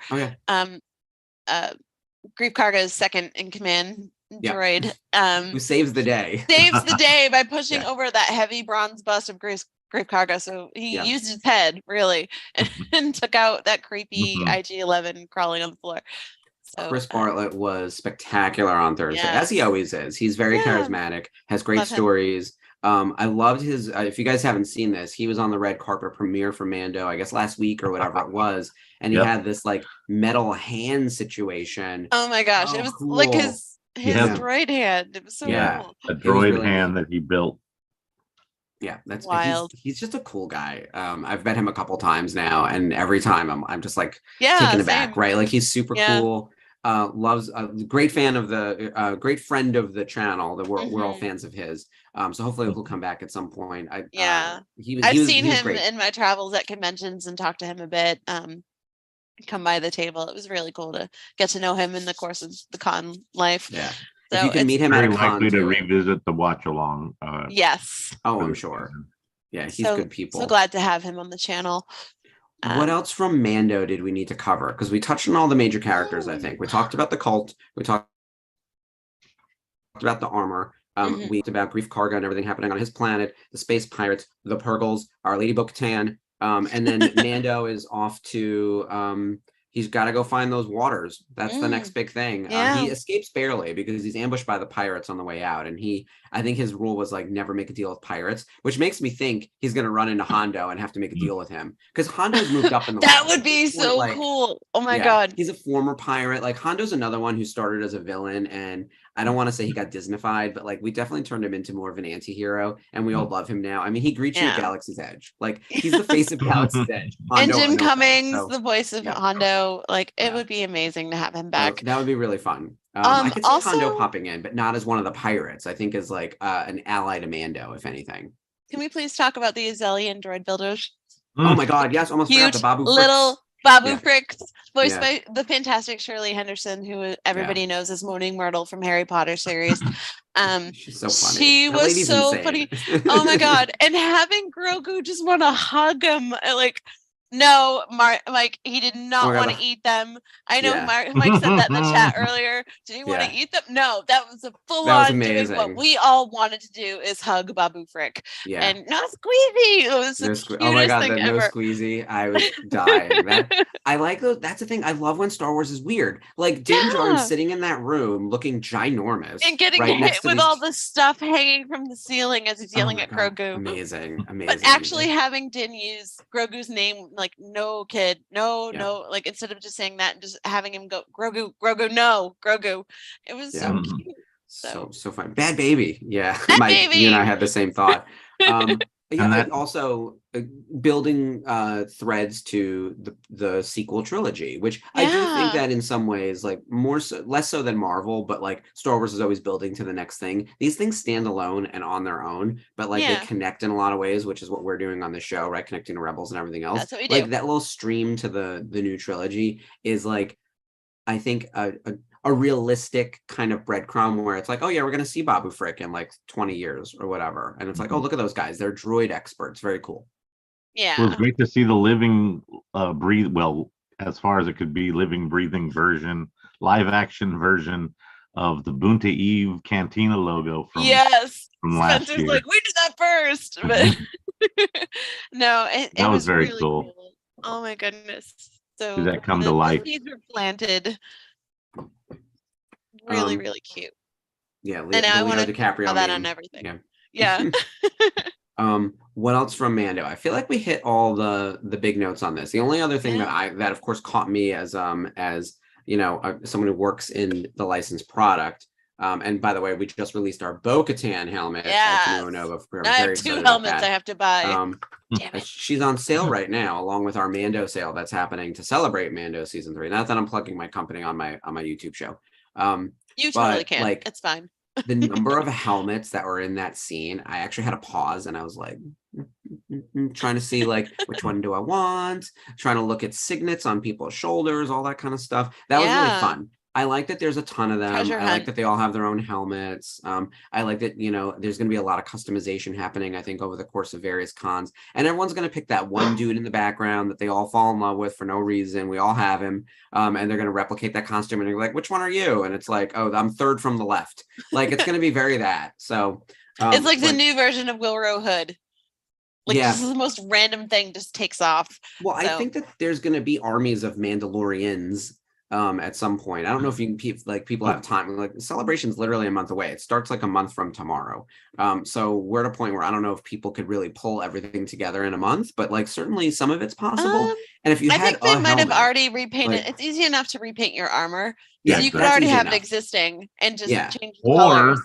Grief Karga's second in command droid. Who saves the day. Saves the day by pushing over that heavy bronze bust of Grief Karga. So he used his head really and took out that creepy IG-11 crawling on the floor. So Chris Bartlett was spectacular on Thursday, as he always is. He's very charismatic, has great stories. I loved his, if you guys haven't seen this, he was on the red carpet premiere for Mando, I guess last week or whatever it was. And he had this like metal hand situation. Oh my gosh. It was cool. Like his droid hand. It was so cool. A droid hand that he built. Yeah, that's wild. He's just a cool guy. I've met him a couple times now, and every time I'm just like taken aback, right? Like he's super cool. Loves great fan of the great friend of the channel. That we're all fans of his. So hopefully he'll come back at some point. I've seen him in my travels at conventions and talked to him a bit. Come by the table. It was really cool to get to know him in the course of the con life. Yeah. So if you can meet him at a con, likely to revisit the watch along. Yes. Oh, I'm sure. Yeah, he's good people. So glad to have him on the channel. What else from Mando did we need to cover? Because we touched on all the major characters, I think. We talked about the cult. We talked about the armor. We talked about Grief Karga and everything happening on his planet, the space pirates, the Purgles, Our Lady Bo-Katan. And then Mando is off to... he's got to go find those waters. That's the next big thing. He escapes barely because he's ambushed by the pirates on the way out. And I think his rule was like, never make a deal with pirates, which makes me think he's going to run into Hondo and have to make a deal with him. Because Hondo's moved up in the That would be so cool. Oh my God. He's a former pirate. Like Hondo's another one who started as a villain. And I don't want to say he got Disneyfied, but like we definitely turned him into more of an anti-hero. And we all love him now. I mean, he greets you at Galaxy's Edge. Like he's the face of Galaxy's Edge. Hondo, and Jim Cummings, the voice of Hondo. Like it would be amazing to have him back. That would be really fun. I could see Also, Hondo popping in, but not as one of the pirates. I think as like an ally to Mando, if anything. can we please talk about the Azelian droid builders? Oh my God! Yes, almost forgot Cute the Babu little Fricks. Babu Yeah. Fricks, voiced Yeah. by the fantastic Shirley Henderson, who everybody knows as Moaning Myrtle from Harry Potter series. She's so funny. She That was lady's so insane. funny. Oh my God. And having Grogu just want to hug him, like, no, Mike, he did not my God, want to eat them. I know Yeah. Mike said that in the chat earlier. Did he want to Yeah. eat them? No, that was a full That was on doing what amazing. we all wanted to do is hug Babu Frick. Yeah. And no squeezy. It was the No cutest oh my God, thing the ever. no squeezy. I was dying. I like those. That's the thing. I love when Star Wars is weird. Like Din Djarin sitting in that room looking ginormous. And getting right hit with all the stuff hanging from the ceiling as he's yelling at God. Grogu. Amazing. But actually having Din use Grogu's name, like, no kid, no, like instead of just saying that and just having him go, Grogu, no, Grogu. It was so cute. So fun. Bad baby. Yeah. Bad Mike, baby. you and I had the same thought. Yeah, And that also building threads to the sequel trilogy, which I do think that in some ways, like less so than Marvel, but like Star Wars is always building to the next thing. These things stand alone and on their own, but like they connect in a lot of ways, which is what we're doing on the show, right? Connecting to Rebels and everything else. That's what we do. Like that little stream to the new trilogy is like, I think a realistic kind of breadcrumb where it's like, oh yeah, we're gonna see Babu Frick in like 20 years or whatever, and it's like, oh look at those guys, they're droid experts, very cool. Yeah, it was great to see the living as far as it could be, living, breathing version, live action version of the Bunta Eve Cantina logo from last Spencer's year. like, we did that first, but no, it was very really cool. Oh my goodness. So did that come to life? The seeds were planted. Really, really cute. Yeah, and I want to DiCaprio that on everything. Yeah. What else from Mando? I feel like we hit all the big notes on this. The only other thing that of course caught me as you know, someone who works in the licensed product. And by the way, we just released our Bo-Katan helmet at Canoa Nova. I have 2 helmets I have to buy. She's on sale right now, along with our Mando sale that's happening to celebrate Mando season 3. Not that I'm plugging my company on my YouTube show. You totally can. Like, it's fine. The number of helmets that were in that scene, I actually had to pause and I was like, trying to see like which one do I want, trying to look at signets on people's shoulders, all that kind of stuff. That was really fun. I like that there's a ton of them. I like that they all have their own helmets. I like that, you know, there's going to be a lot of customization happening, I think, over the course of various cons. And everyone's going to pick that one dude in the background that they all fall in love with for no reason. We all have him. And they're going to replicate that costume. And you're like, which one are you? And it's like, oh, I'm third from the left. Like, it's going to be very that. So it's like the new version of Wilro Hood. Like, this is the most random thing, just takes off. Well, I think that there's going to be armies of Mandalorians at some point. I don't know if you can people have time. Like, celebration's literally a month away. It starts like a month from tomorrow. So we're at a point where I don't know if people could really pull everything together in a month, but like certainly some of it's possible. And if you I think they might have already repainted. It's easy enough to repaint your armor. Yeah, so you could already have it existing and just change the colors.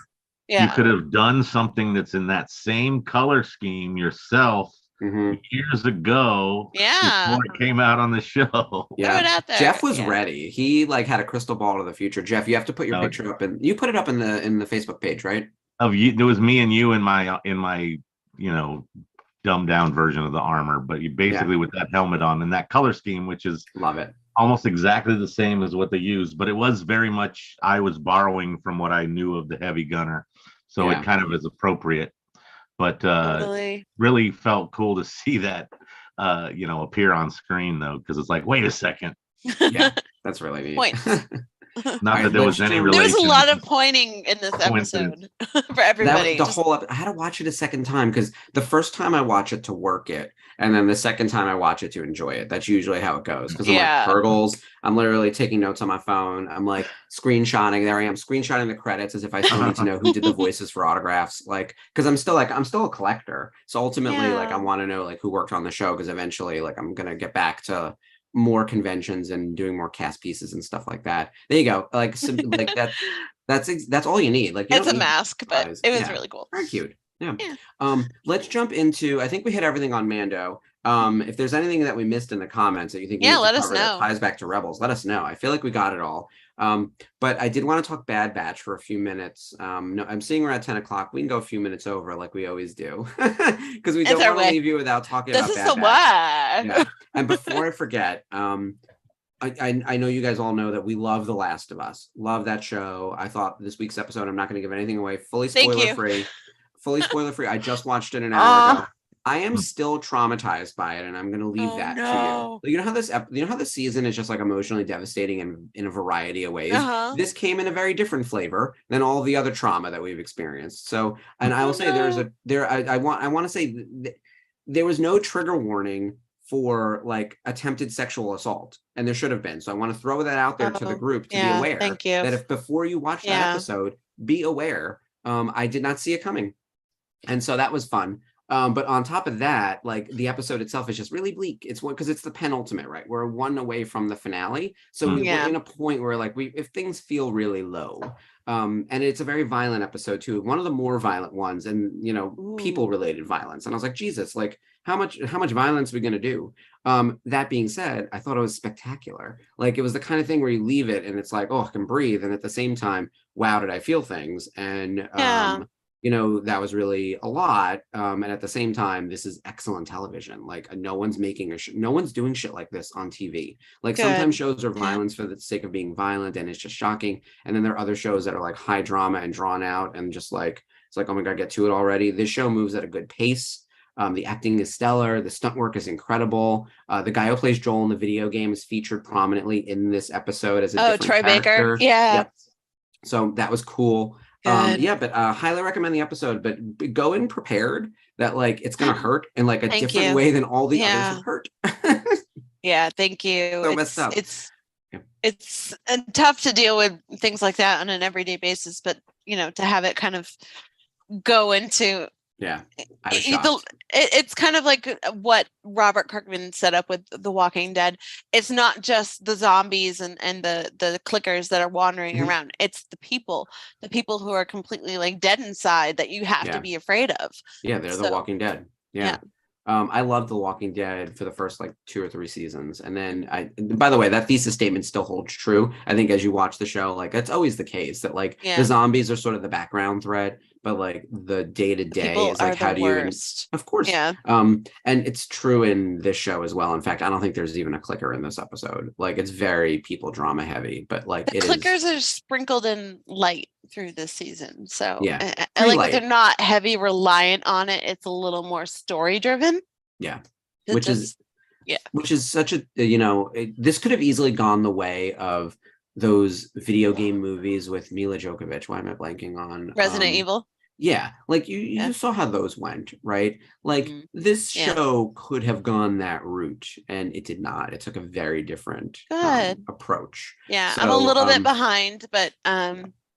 You could have done something that's in that same color scheme yourself years ago. Before it came out on the show. Jeff was ready. He like had a crystal ball to the future. Jeff, you have to put your picture up, and you put it up in the Facebook page, right? Of you, there was me and you in my you know, dumbed down version of the armor, but you basically with that helmet on and that color scheme, which is love it. Almost exactly the same as what they used, but it was very much I was borrowing from what I knew of the heavy gunner, so it kind of is appropriate. But really felt cool to see that you know, appear on screen though, because it's like, wait a second. Yeah, that's really neat. Point. Not that there was any relation. There was a lot of pointing in this episode for everybody. I had to watch it a second time because the first time I watch it to work it, and then the second time I watch it to enjoy it. That's usually how it goes. Because I'm like Fergles, I'm literally taking notes on my phone. I'm like screenshotting. There I am screenshotting the credits as if I still need to know who did the voices for autographs. Like, because I'm still a collector. So ultimately, like, I want to know like who worked on the show, because eventually, like, I'm gonna get back to more conventions and doing more cast pieces and stuff like that. There you go. Like, like that's all you need. Like, it's a mask, but it was really cool. Very cute. Yeah. Let's jump into, I think we hit everything on Mando. If there's anything that we missed in the comments that you think we need to let us cover that know. ties back to Rebels, let us know. I feel like we got it all. But I did want to talk Bad Batch for a few minutes. No, I'm seeing we're at 10 o'clock. We can go a few minutes over like we always do because we don't want to leave you without talking about Bad Batch. Yeah. And before I forget, I know you guys all know that we love The Last of Us. Love that show. I thought this week's episode, I'm not going to give anything away. Fully spoiler free. Fully spoiler free. I just watched it an hour ago. I am still traumatized by it, and I'm going to leave that to you. You know how this season is just like emotionally devastating in a variety of ways. This came in a very different flavor than all the other trauma that we've experienced. So, and I will say I want to say there was no trigger warning for like attempted sexual assault, and there should have been. So I want to throw that out there to the group to be aware that if before you watch that episode, be aware. I did not see it coming, and so that was fun. But on top of that, like the episode itself is just really bleak. It's because it's the penultimate, right? We're one away from the finale. So we're in a point where like if things feel really low, and it's a very violent episode too. One of the more violent ones, and people related violence. And I was like, Jesus, like how much violence are we going to do? That being said, I thought it was spectacular. Like it was the kind of thing where you leave it and it's like, oh, I can breathe. And at the same time, wow, did I feel things? And, that was really a lot. And at the same time, this is excellent television. Like no one's no one's doing shit like this on TV. Like sometimes shows are violence for the sake of being violent and it's just shocking. And then there are other shows that are like high drama and drawn out and just like, it's like, oh my God, get to it already. This show moves at a good pace. The acting is stellar. The stunt work is incredible. The guy who plays Joel in the video game is featured prominently in this episode as a different Troy character. Baker. Yeah. Yep. So that was cool. But highly recommend the episode, but go in prepared that like it's going to hurt in like a different way than all the others have hurt. Thank you. So messed up. It's tough to deal with things like that on an everyday basis, but to have it kind of go into it's kind of like what Robert Kirkman set up with The Walking Dead. It's not just the zombies and the clickers that are wandering around. It's the people who are completely like dead inside that you have to be afraid of. Yeah, they're The Walking Dead. Yeah. I loved The Walking Dead for the first like 2 or 3 seasons. And then by the way, that thesis statement still holds true. I think as you watch the show, like it's always the case that like the zombies are sort of the background thread, but like the day-to-day is like how do you of course. And it's true in this show as well. In fact, I don't think there's even a clicker in this episode. Like it's very people drama heavy, but like the clickers are sprinkled in light through this season. So I like they're not heavy reliant on it. It's a little more story driven. Which is such a this could have easily gone the way of those video game movies with Mila Djokovic. Why am I blanking on Resident Evil? Yeah, like you saw how those went, right? Like this show could have gone that route, and it did not. It took a very different approach. Yeah, so, I'm a little bit behind, but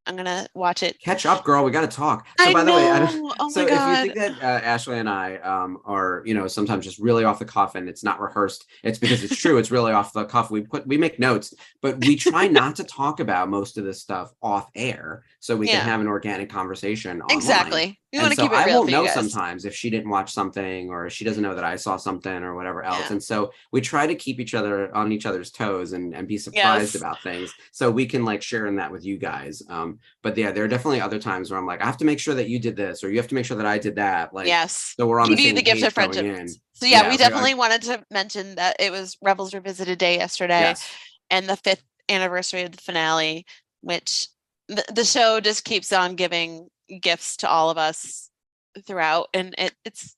I'm gonna watch it. Catch up, girl. We got to talk. So by the way, if you think that Ashley and I are sometimes just really off the cuff and it's not rehearsed, it's because it's true. It's really off the cuff. We make notes, but we try not to talk about most of this stuff off air, so we can have an organic conversation online. Exactly. We want to keep it real. I won't for know you guys. Sometimes if she didn't watch something or she doesn't know that I saw something or whatever else. And so we try to keep each other on each other's toes and be surprised about things, so we can like share in that with you guys. But there are definitely other times where I'm like, I have to make sure that you did this, or you have to make sure that I did that. Like, so we're on the same gift of friendship. So we definitely wanted to mention that it was Rebels Revisited Day yesterday, and the 5th anniversary of the finale, which the show just keeps on giving gifts to all of us throughout, and it's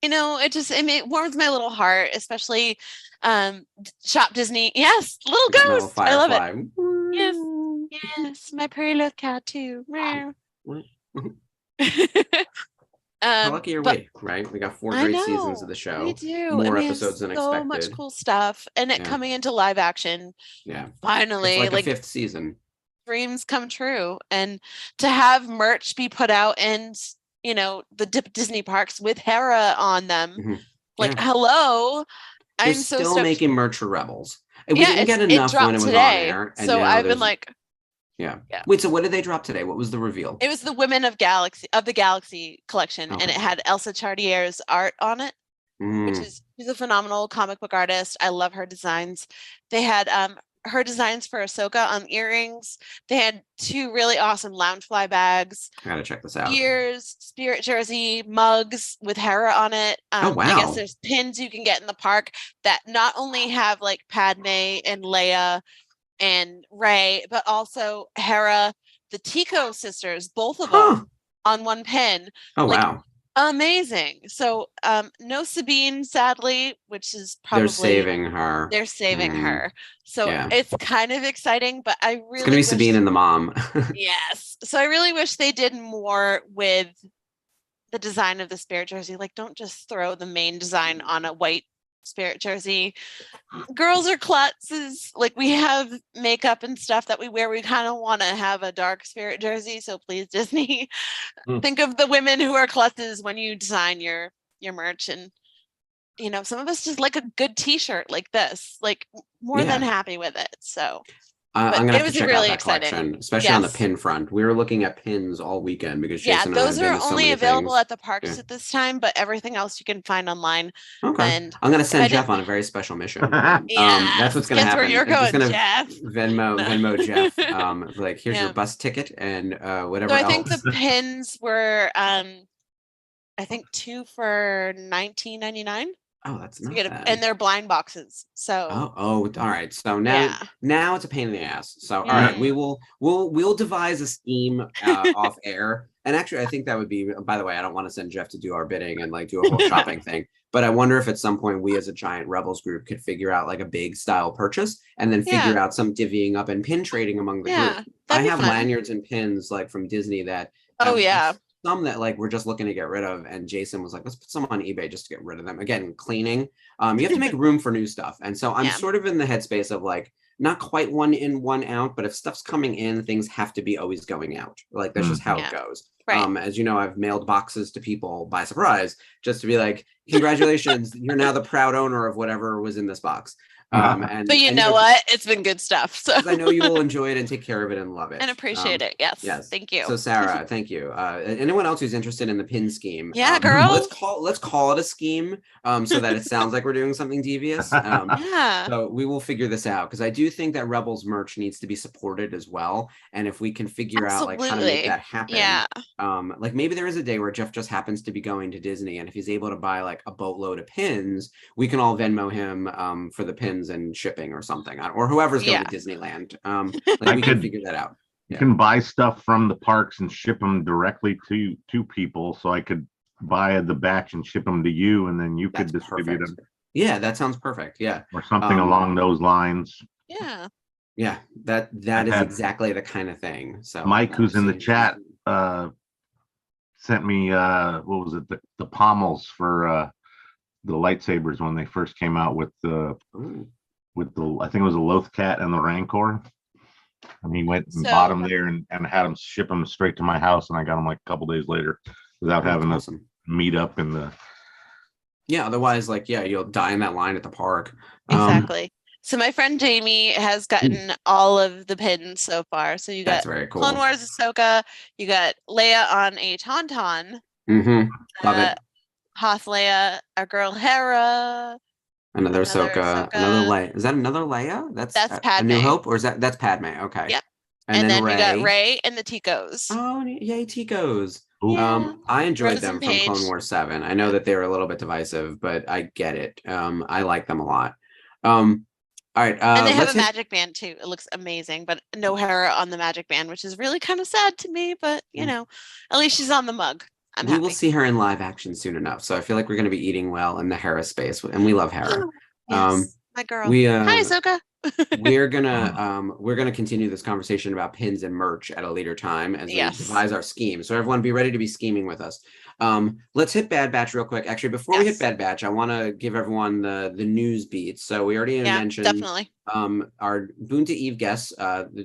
it warms my little heart, especially Shop Disney. Yes, little ghost. I love it. Yes, my pretty little cat too. How lucky are we, right? We got 4 great seasons of the show. We do. More episodes than expected. So much cool stuff, and it coming into live action. Yeah, finally, it's like a 5th season. Dreams come true, and to have merch be put out in the Disney parks with Hera on them, hello. They're still making merch for Rebels. We didn't get enough when it was today, on air, and so I've been like. Yeah. Wait, so what did they drop today? What was the reveal? It was the Women of the Galaxy collection, and it had Elsa Chartier's art on it. she's a phenomenal comic book artist. I love her designs. They had her designs for Ahsoka on earrings. They had 2 really awesome Loungefly bags. I gotta check this out. Ears, spirit jersey, mugs with Hera on it. Oh wow! I guess there's pins you can get in the park that not only have like Padme and Leia and Rey, but also Hera, the Tico sisters, both of them on one pin. Oh like, wow! Amazing. So no Sabine, sadly, which is probably they're saving her. They're saving her. So it's kind of exciting, but I really it's gonna be Sabine and the mom. Yes. So I really wish they did more with the design of the spirit jersey. Like, don't just throw the main design on a white spirit jersey. Girls are klutzes. Like, we have makeup and stuff that we wear. We kind of want to have a dark spirit jersey. So please, Disney, think of the women who are klutzes when you design your merch. And some of us just like a good T-shirt like this. Like, more than happy with it. So. I'm gonna have to check out that collection, especially on the pin front. We were looking at pins all weekend because Jason those are only available at the parks at this time, but everything else you can find online. Okay, and I'm gonna send Jeff on a very special mission. That's what's gonna happen. Where you're going, Jeff. Venmo Jeff. Like, here's your bus ticket and whatever. So I think the pins were, I think 2 for $19.99. Oh, that's not bad. And they're blind boxes. So all right. So now it's a pain in the ass. So all right, we'll devise a scheme off air. And actually, I think that would be. By the way, I don't want to send Jeff to do our bidding and like do a whole shopping thing. But I wonder if at some point we, as a giant Rebels group, could figure out like a big style purchase and then figure out some divvying up and pin trading among the group. I have lanyards and pins like from Disney that. Some that like we're just looking to get rid of, and Jason was like, let's put some on eBay just to get rid of them. Again, cleaning. You have to make room for new stuff. And so I'm sort of in the headspace of like, not quite 1 in, 1 out, but if stuff's coming in, things have to be always going out. Like, that's just how it goes. Right. As you know, I've mailed boxes to people by surprise just to be like, congratulations, you're now the proud owner of whatever was in this box. But what? It's been good stuff. So I know you will enjoy it and take care of it and love it. And appreciate it. Yes. Thank you. So Sarah, thank you. Anyone else who's interested in the pin scheme? Yeah, girl. Let's call it a scheme so that it sounds like we're doing something devious. So we will figure this out because I do think that Rebels merch needs to be supported as well. And if we can figure out like how to make that happen. Like maybe there is a day where Jeff just happens to be going to Disney, and if he's able to buy like a boatload of pins, we can all Venmo him for the pins and shipping or something, or whoever's going to Disneyland. Like we can figure that out. You can buy stuff from the parks and ship them directly to people. So I could buy the batch and ship them to you, and then you could distribute them. Yeah, that sounds perfect. Yeah, or something along those lines. Yeah, that is exactly the kind of thing. So Mike, who's in the chat, sent me what was it, the pommels for the lightsabers when they first came out with the I think it was a Loth Cat and the Rancor, and he went and bought them there and had them ship them straight to my house, and I got them like a couple days later without having to meet up in the. Yeah, otherwise, like you'll die in that line at the park. Exactly. So my friend Jamie has gotten all of the pins so far. So you got very cool. Clone Wars Ahsoka, you got Leia on a Tauntaun. Love it. Hoth Leia, our girl Hera. Another Ahsoka, another Leia. Is that another Leia? That's Padme. A New Hope, or is that's Padme? Okay. Yep. And then we got Rey and the Ticos. Oh, yay, Ticos. Yeah. I enjoyed Rose them and from Paige. Clone Wars 7. I know that they were a little bit divisive, but I get it. I like them a lot. All right. And they have a magic band too. It looks amazing, but no Hera on the magic band, which is really kind of sad to me. But at least she's on the mug. We will see her in live action soon enough. So I feel like we're going to be eating well in the Hera space, and we love Hera. Yes, my girl. Hi, Ahsoka. we're gonna continue this conversation about pins and merch at a later time as we devise our scheme. So everyone, be ready to be scheming with us. Let's hit Bad Batch real quick. Actually, before we hit Bad Batch, I want to give everyone the news beats. So we already mentioned definitely our Boon to Eve guests.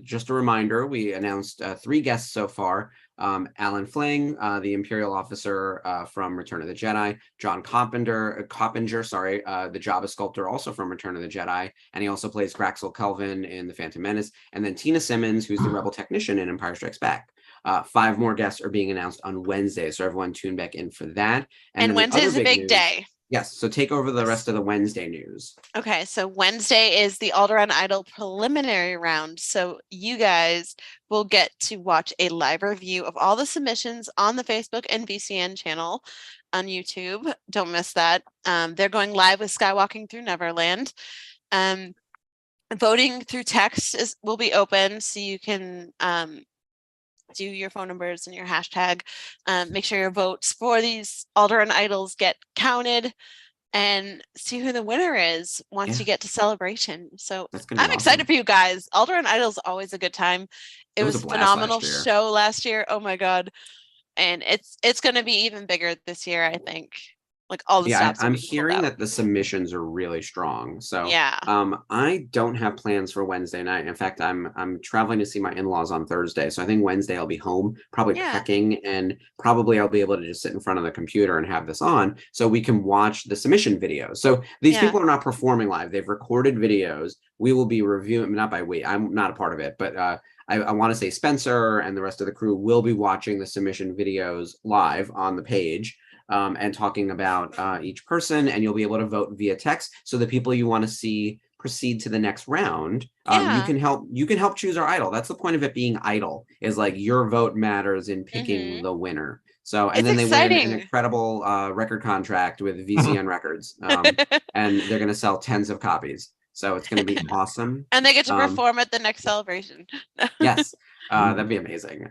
Just a reminder, we announced 3 guests so far. Alan Fling, the Imperial officer from Return of the Jedi, John Coppinger, the Jabba sculptor, also from Return of the Jedi, and he also plays Graxel Kelvin in The Phantom Menace, and then Tina Simmons, who's the Rebel technician in Empire Strikes Back. 5 more guests are being announced on Wednesday, so everyone tune back in for that. And Wednesday is a big day. Yes. So take over the rest of the Wednesday news. Okay, so Wednesday is the Alderaan Idol preliminary round. So you guys will get to watch a live review of all the submissions on the Facebook and VCN channel on YouTube. Don't miss that. They're going live with Skywalking Through Neverland. Voting through text will be open, so you can do your phone numbers and your hashtag. Make sure your votes for these Alderaan Idols get counted, and see who the winner is once you get to Celebration. So I'm excited for you guys. Alderaan Idol is always a good time. It was a phenomenal show last year. Oh my God. And it's going to be even bigger this year, I think. Like all the stops. I'm hearing that the submissions are really strong. So yeah. I don't have plans for Wednesday night. In fact, I'm traveling to see my in-laws on Thursday. So I think Wednesday I'll be home, probably packing, and probably I'll be able to just sit in front of the computer and have this on so we can watch the submission videos. So these people are not performing live. They've recorded videos. We will be reviewing, not by we, I'm not a part of it, but I want to say Spencer and the rest of the crew will be watching the submission videos live on the page. And talking about each person, and you'll be able to vote via text. So the people you want to see proceed to the next round, you can help choose our idol. That's the point of it being idol, is like your vote matters in picking the winner. So, and then they win an incredible record contract with VCN Records, and they're going to sell tens of copies. So it's going to be awesome. And they get to perform at the next Celebration. Yes. That'd be amazing.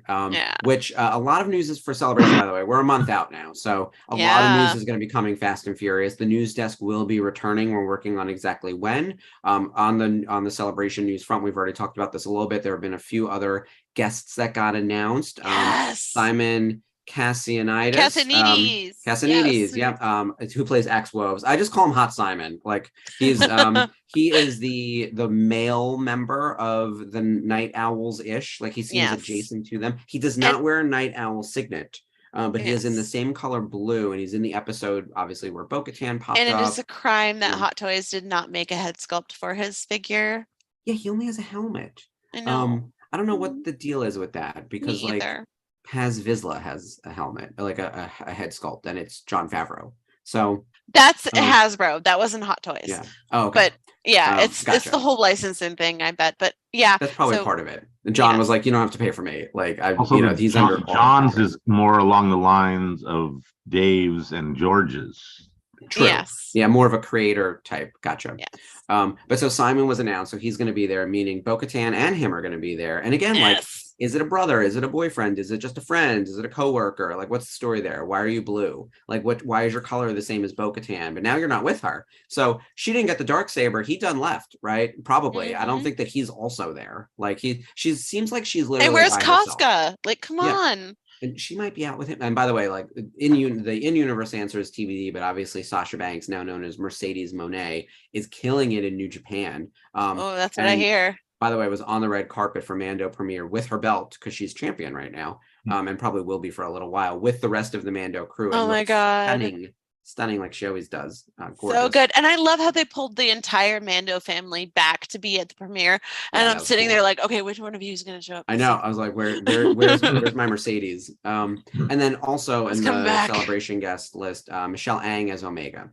Which a lot of news is for Celebration, by the way. We're a month out now. So a lot of news is going to be coming fast and furious. The news desk will be returning. We're working on exactly when. On the Celebration news front, we've already talked about this a little bit. There have been a few other guests that got announced. Simon Cassanides, who plays X-Woves. I just call him Hot Simon. Like he's he is the male member of the Night Owls ish. Like he seems adjacent to them. He does not wear a Night Owl signet. But he is in the same color blue, and he's in the episode obviously where Bo-Katan popped up. And it is a crime that Hot Toys did not make a head sculpt for his figure. Yeah, he only has a helmet. I know. I don't know what the deal is with that, because like Paz Vizsla has a helmet, like a head sculpt, and it's Jon Favreau. So that's Hasbro. That wasn't Hot Toys. Yeah. Oh, okay. But yeah, it's the whole licensing thing, I bet. But yeah, that's probably part of it. And John was like, "You don't have to pay for me." Like, he's under. John's is more along the lines of Dave's and George's. True. Yes. Yeah, more of a creator type. Gotcha. Yes. But so Simon was announced, so he's going to be there, meaning Bo-Katan and him are going to be there. And again, like, is it a brother? Is it a boyfriend? Is it just a friend? Is it a coworker? Like, what's the story there? Why are you blue? Like, why is your color the same as Bo-Katan? But now you're not with her. So she didn't get the Darksaber. He done left, right? Probably. I don't think that he's also there. Like she seems like she's literally. And where's Casca? Like, come on. And she might be out with him. And by the way, like the in-universe answer is TBD, but obviously Sasha Banks, now known as Mercedes Monet, is killing it in New Japan. That's what I hear. By the way, was on the red carpet for Mando premiere with her belt, because she's champion right now, and probably will be for a little while, with the rest of the Mando crew. Oh my God. Stunning like she always does. So good. And I love how they pulled the entire Mando family back to be at the premiere. And I'm sitting there like, okay, which one of you is going to show up? I know. I was like, where's my Mercedes? And then also in the Celebration guest list, Michelle Ang as Omega.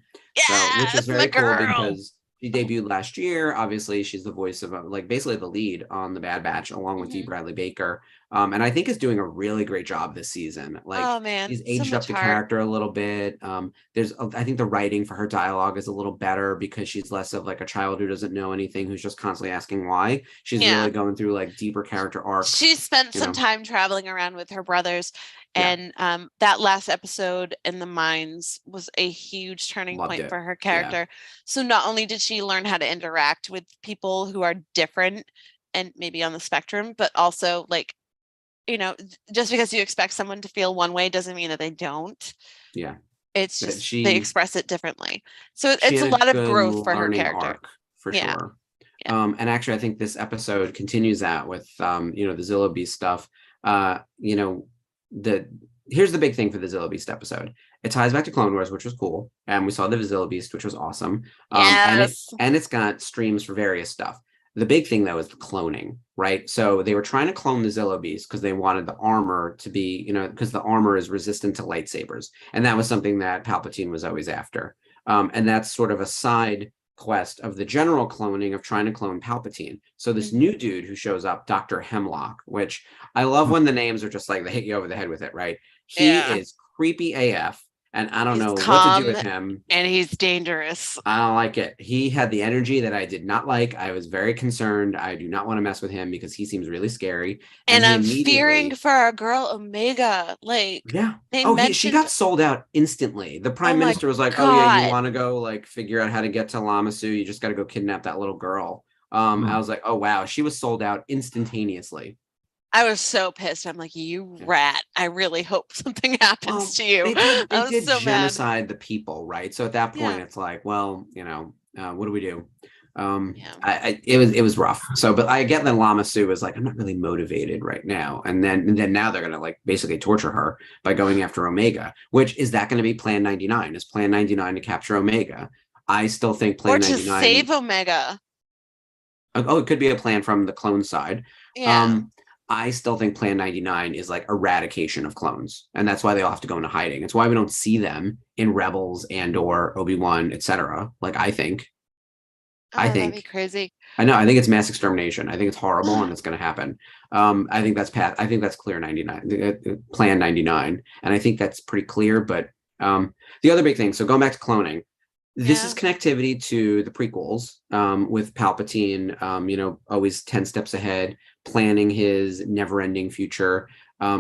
Which is very cool because she debuted last year. Obviously, she's the voice of like basically the lead on The Bad Batch, along with D. Bradley Baker. And I think is doing a really great job this season. Like, he's aged up the character a little bit. I think the writing for her dialogue is a little better because she's less of like a child who doesn't know anything, who's just constantly asking why. She's really going through like deeper character arcs. She spent some time traveling around with her brothers. And that last episode in the mines was a huge turning point for her character. So not only did she learn how to interact with people who are different and maybe on the spectrum, but also like, just because you expect someone to feel one way doesn't mean that they don't. Yeah. It's just they express it differently. So it's a lot of growth for her character. For sure. Yeah. And actually, I think this episode continues that with, the Zillo Beast stuff. Here's the big thing for the Zillo Beast episode. It ties back to Clone Wars, which was cool. And we saw the Zillo Beast, which was awesome. And it's got streams for various stuff. The big thing, though, is the cloning, right? So they were trying to clone the Zillo Beast because they wanted the armor to be, because the armor is resistant to lightsabers. And that was something that Palpatine was always after. And that's sort of a side quest of the general cloning of trying to clone Palpatine. So this new dude who shows up, Dr. Hemlock, which I love when the names are just like they hit you over the head with it, right? He is creepy AF. And I don't know what to do with him. And he's dangerous. I don't like it. He had the energy that I did not like. I was very concerned. I do not want to mess with him because he seems really scary. And I'm fearing for our girl Omega. Like, she got sold out instantly. The prime minister was like, God. "Oh yeah, you want to go like figure out how to get to Lamassu? You just got to go kidnap that little girl." I was like, "Oh wow," she was sold out instantaneously. I was so pissed. I'm like, you rat. I really hope something happens to you. They did so genocide the people, right? So at that point, it's like, well, what do we do? It was rough. So, but I get that Lamassu was like, I'm not really motivated right now. And then now they're going to like basically torture her by going after Omega, which is that going to be Plan 99? Is Plan 99 to capture Omega? I still think Plan 99 to save Omega. Oh, it could be a plan from the clone side. Yeah. I still think Plan 99 is like eradication of clones. And that's why they all have to go into hiding. It's why we don't see them in Rebels and or Obi-Wan, etc. Like, I think. That'd be crazy. I know. I think it's mass extermination. I think it's horrible and it's going to happen. I think that's clear 99, Plan 99. And I think that's pretty clear. But the other big thing, so going back to cloning, this is connectivity to the prequels with Palpatine, always 10 steps ahead, planning his never-ending future.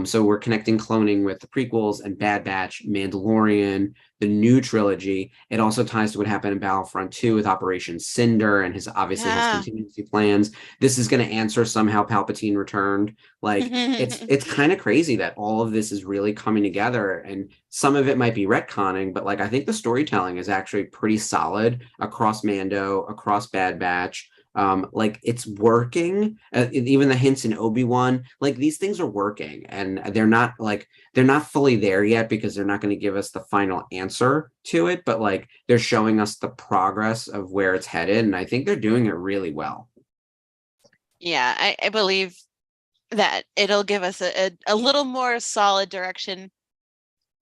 So we're connecting cloning with the prequels and Bad Batch, Mandalorian, the new trilogy. It also ties to what happened in Battlefront 2 with Operation Cinder, and has contingency plans. This is going to answer somehow Palpatine returned. Like it's kind of crazy that all of this is really coming together, and some of it might be retconning, but like I think the storytelling is actually pretty solid across Mando, across Bad Batch. Like it's working. Even the hints in Obi-Wan, like these things are working, and they're not fully there yet because they're not going to give us the final answer to it, but like they're showing us the progress of where it's headed, and I think they're doing it really well. Yeah, I believe that it'll give us a little more solid direction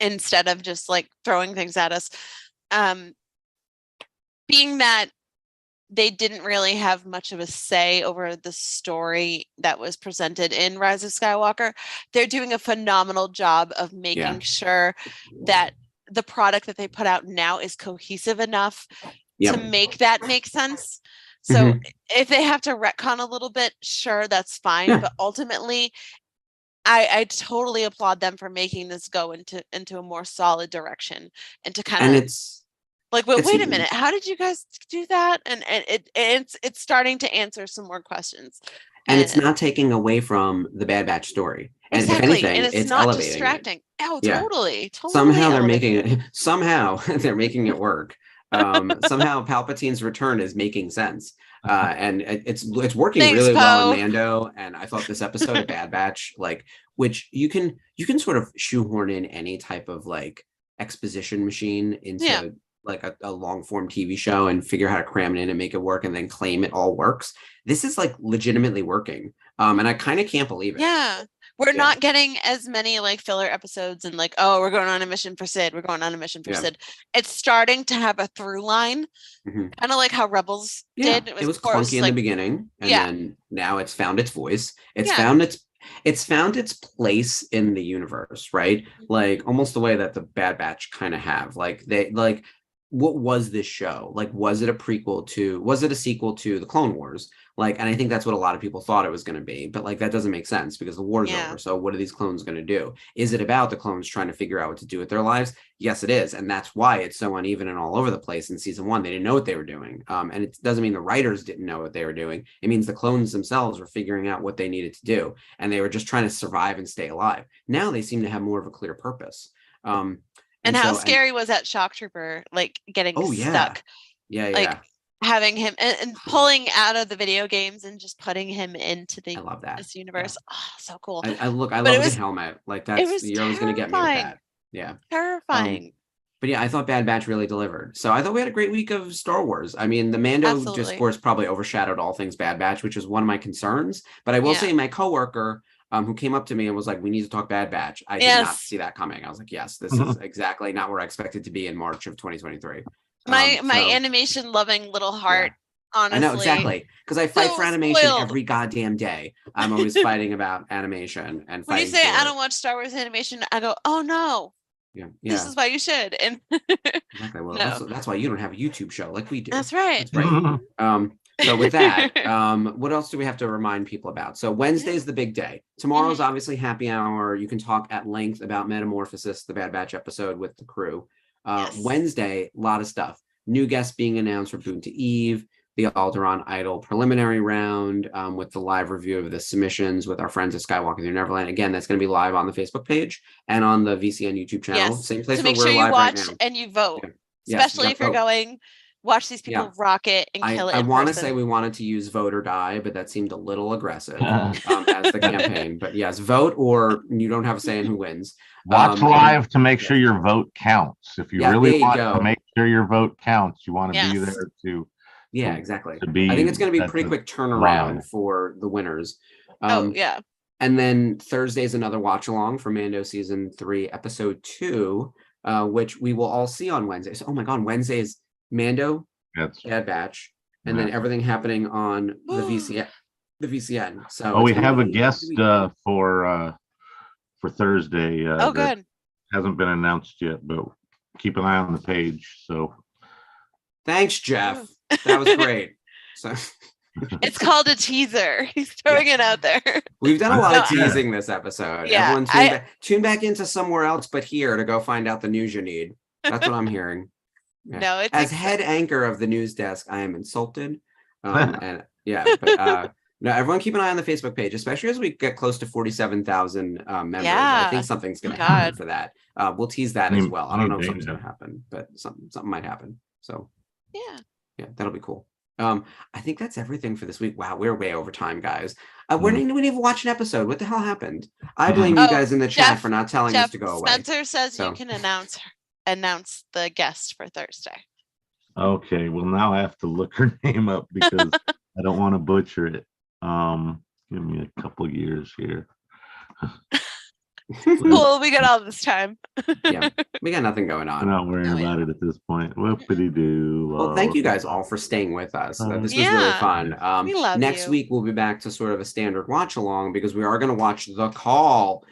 instead of just like throwing things at us. Being that they didn't really have much of a say over the story that was presented in Rise of Skywalker, they're doing a phenomenal job of making sure that the product that they put out now is cohesive enough to make that make sense. So if they have to retcon a little bit, sure, that's fine. But ultimately, I totally applaud them for making this go into a more solid direction and to kind of like, well, wait a minute, how did you guys do that? And it's starting to answer some more questions. And it's not taking away from the Bad Batch story. And if anything, and it's not distracting. Oh, totally. Somehow they're making it. Somehow they're making it work. Somehow Palpatine's return is making sense. And it's working really well in Mando. And I thought this episode of Bad Batch, like, which you can sort of shoehorn in any type of like exposition machine into like a long form TV show and figure out how to cram it in and make it work and then claim it all works. This is like legitimately working. And I kind of can't believe it. Yeah. We're not getting as many like filler episodes and like, oh, we're going on a mission for Sid. We're going on a mission for Sid. It's starting to have a through line, kind of like how Rebels did. It was clunky in the beginning, and then now it's found its voice. It's found its place in the universe, right? Like almost the way that the Bad Batch kind of have. What was this show? Like, was it a sequel to the Clone Wars? Like, and I think that's what a lot of people thought it was going to be, but like, that doesn't make sense because the war's over. So what are these clones going to do? Is it about the clones trying to figure out what to do with their lives? Yes, it is. And that's why it's so uneven and all over the place in season 1. They didn't know what they were doing. And it doesn't mean the writers didn't know what they were doing. It means the clones themselves were figuring out what they needed to do. And they were just trying to survive and stay alive. Now they seem to have more of a clear purpose. And how scary was that shock trooper, like getting stuck? Yeah. Having him and pulling out of the video games and just putting him into I love that. this universe. Oh, so cool. I love the helmet. Like you're always going to get me with that. Yeah. Terrifying. But yeah, I thought Bad Batch really delivered. So I thought we had a great week of Star Wars. I mean, the Mando discourse probably overshadowed all things Bad Batch, which is one of my concerns. But I will say my coworker who came up to me and was like, we need to talk Bad Batch. I did not see that coming. I was like, yes, this is exactly not where I expected to be in March of 2023. My animation loving little heart. Yeah. Honestly, I know exactly, because I fight so for animation spoiled. every goddamn day. I'm always fighting about animation and when you fighting say for I it. don't watch Star Wars animation, I go, oh no, Yeah, this is why you should. And exactly. Well, no. that's why you don't have a YouTube show like we do. That's right. That's right. So with that, what else do we have to remind people about? So Wednesday's the big day. Tomorrow's obviously happy hour. You can talk at length about Metamorphosis, the Bad Batch episode with the crew. Wednesday, a lot of stuff. New guests being announced for Boon to Eve, the Alderaan Idol preliminary round with the live review of the submissions with our friends at Skywalker Through Neverland. Again, that's going to be live on the Facebook page and on the VCN YouTube channel. Same place so where make we're sure you live watch right now. and you vote. Yes, especially if you're going, watch these people rock it and kill it. I want to say we wanted to use vote or die, but that seemed a little aggressive as the campaign. But yes, vote or you don't have a say in who wins. Watch live to make sure your vote counts. If you really want to make sure your vote counts, you want to be there to. Yeah, exactly. I think it's going to be a pretty quick turnaround for the winners. And then Thursday's another watch along for Mando season 3, episode 2, which we will all see on Wednesday. So, oh my God, Wednesday is Mando, Bad Batch, and then everything happening on the VCN. So we have a guest for Thursday. Good. Hasn't been announced yet, but keep an eye on the page. So thanks, Jeff. That was great. So it's called a teaser. He's throwing it out there. We've done a lot of teasing this episode. Yeah, everyone tune back into somewhere else but here to go find out the news you need. That's what I'm hearing. Yeah. No, it's as head anchor of the news desk, I am insulted. No, everyone keep an eye on the Facebook page, especially as we get close to 47,000 members. I think something's going to happen for that. We'll tease that as well. I don't know if something's going to happen, but something might happen. So yeah, that'll be cool. I think that's everything for this week. Wow, we're way over time, guys. We didn't even watch an episode. What the hell happened? I blame you guys in the chat for not telling us to go away. Spencer says you can announce the guest for Thursday. Okay, well now I have to look her name up because I don't want to butcher it. Give me a couple years here. Cool, we got all this time. Yeah, we got nothing going on. I'm not worrying about it at this point. Whoopity-doo. Well, thank you guys all for staying with us. This was really fun. We love next week we'll be back to sort of a standard watch along because we are going to watch The Call,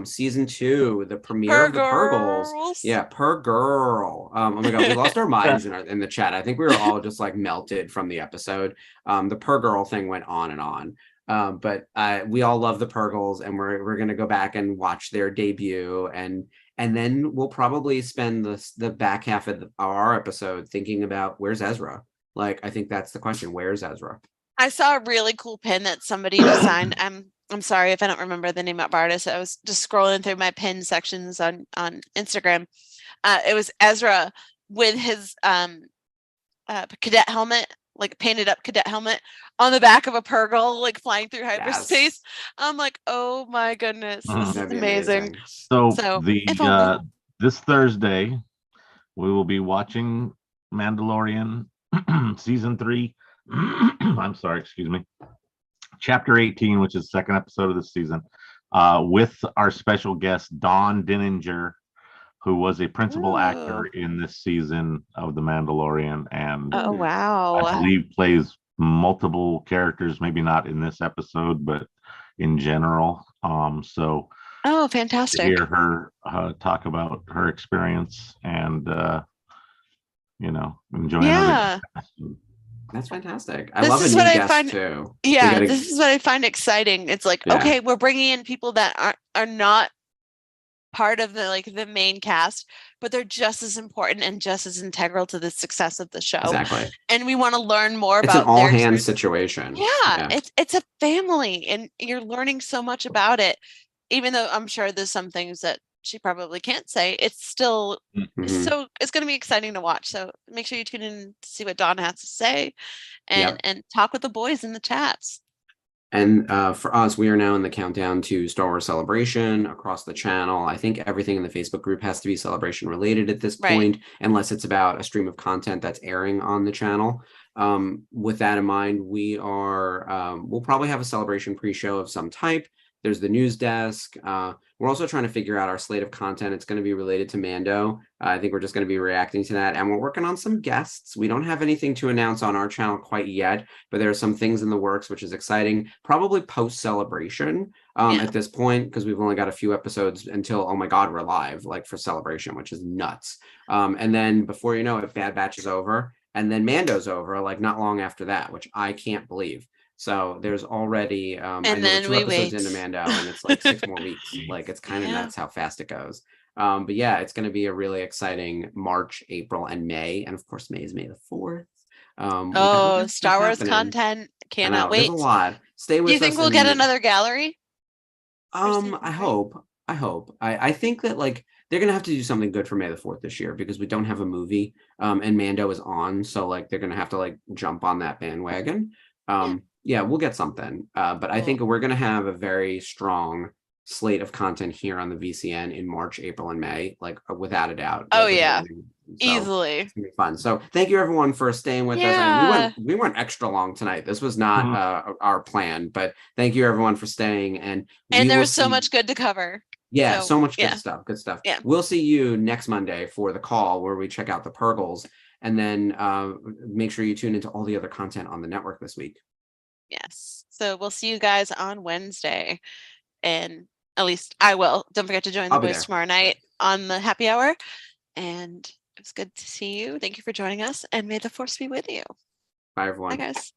season 2, the premiere of the Purgles. Yeah, per girl. Oh my God, we lost our minds in the chat. I think we were all just like melted from the episode. The per girl thing went on and on. But we all love the Purgles, and we're gonna go back and watch their debut, and then we'll probably spend the back half of our episode thinking about where's Ezra. Like, I think that's the question: where's Ezra? I saw a really cool pin that somebody designed. I'm sorry if I don't remember the name of artist. I was just scrolling through my pin sections on Instagram. It was Ezra with his cadet helmet, like painted up cadet helmet on the back of a Purgle, like flying through hyperspace. I'm like, oh my goodness, this is amazing. So this Thursday we will be watching Mandalorian season 3. I'm sorry, excuse me. Chapter 18, which is the second episode of the season, with our special guest Dawn Denninger, who was a principal actor in this season of The Mandalorian, and I believe plays multiple characters, maybe not in this episode, but in general. So fantastic to hear her talk about her experience and enjoying yeah. That's fantastic. I love a new guest too. Yeah, this is what I find exciting. It's like, okay, we're bringing in people that are not part of the main cast, but they're just as important and just as integral to the success of the show. Exactly. And we want to learn more about it's an all hands situation. Yeah, it's a family, and you're learning so much about it. Even though I'm sure there's some things that she probably can't say, it's still so it's going to be exciting to watch. So make sure you tune in to see what Dawn has to say, and talk with the boys in the chats. And for us, we are now in the countdown to Star Wars Celebration across the channel. I think everything in the Facebook group has to be Celebration related at this point, unless it's about a stream of content that's airing on the channel. With that in mind, we'll probably have a Celebration pre-show of some type. There's the news desk. We're also trying to figure out our slate of content. It's going to be related to Mando. I think we're just going to be reacting to that. And we're working on some guests. We don't have anything to announce on our channel quite yet, but there are some things in the works, which is exciting. Probably post-Celebration at this point, because we've only got a few episodes until, oh my God, we're live, like for Celebration, which is nuts. And then before you know it, Bad Batch is over. And then Mando's over, like not long after that, which I can't believe. So there's already, I know then 2 episodes into Mando, and it's like 6 more weeks. Like it's kind of nuts how fast it goes. But yeah, it's going to be a really exciting March, April, and May. And of course, May is May the 4th. Star Wars content. Cannot wait. There's a lot. Stay with us. Do you think we'll get another gallery? I hope. I think that like they're gonna have to do something good for May the 4th this year, because we don't have a movie. And Mando is on, so like they're gonna have to like jump on that bandwagon. Yeah, we'll get something. But I think we're gonna have a very strong slate of content here on the VCN in March, April, and May, like without a doubt. Oh like, yeah. So easily. It's gonna be fun. So thank you everyone for staying with us. And we went extra long tonight. This was not our plan, but thank you everyone for staying. And there was so much good to cover. Yeah, so much good stuff. Good stuff. Yeah. We'll see you next Monday for the call where we check out the Purgles, and then make sure you tune into all the other content on the network this week. Yes. So we'll see you guys on Wednesday. And at least I will. Don't forget to join the boys tomorrow night on the happy hour. And it was good to see you. Thank you for joining us. And may the force be with you. Bye, everyone. Bye, guys.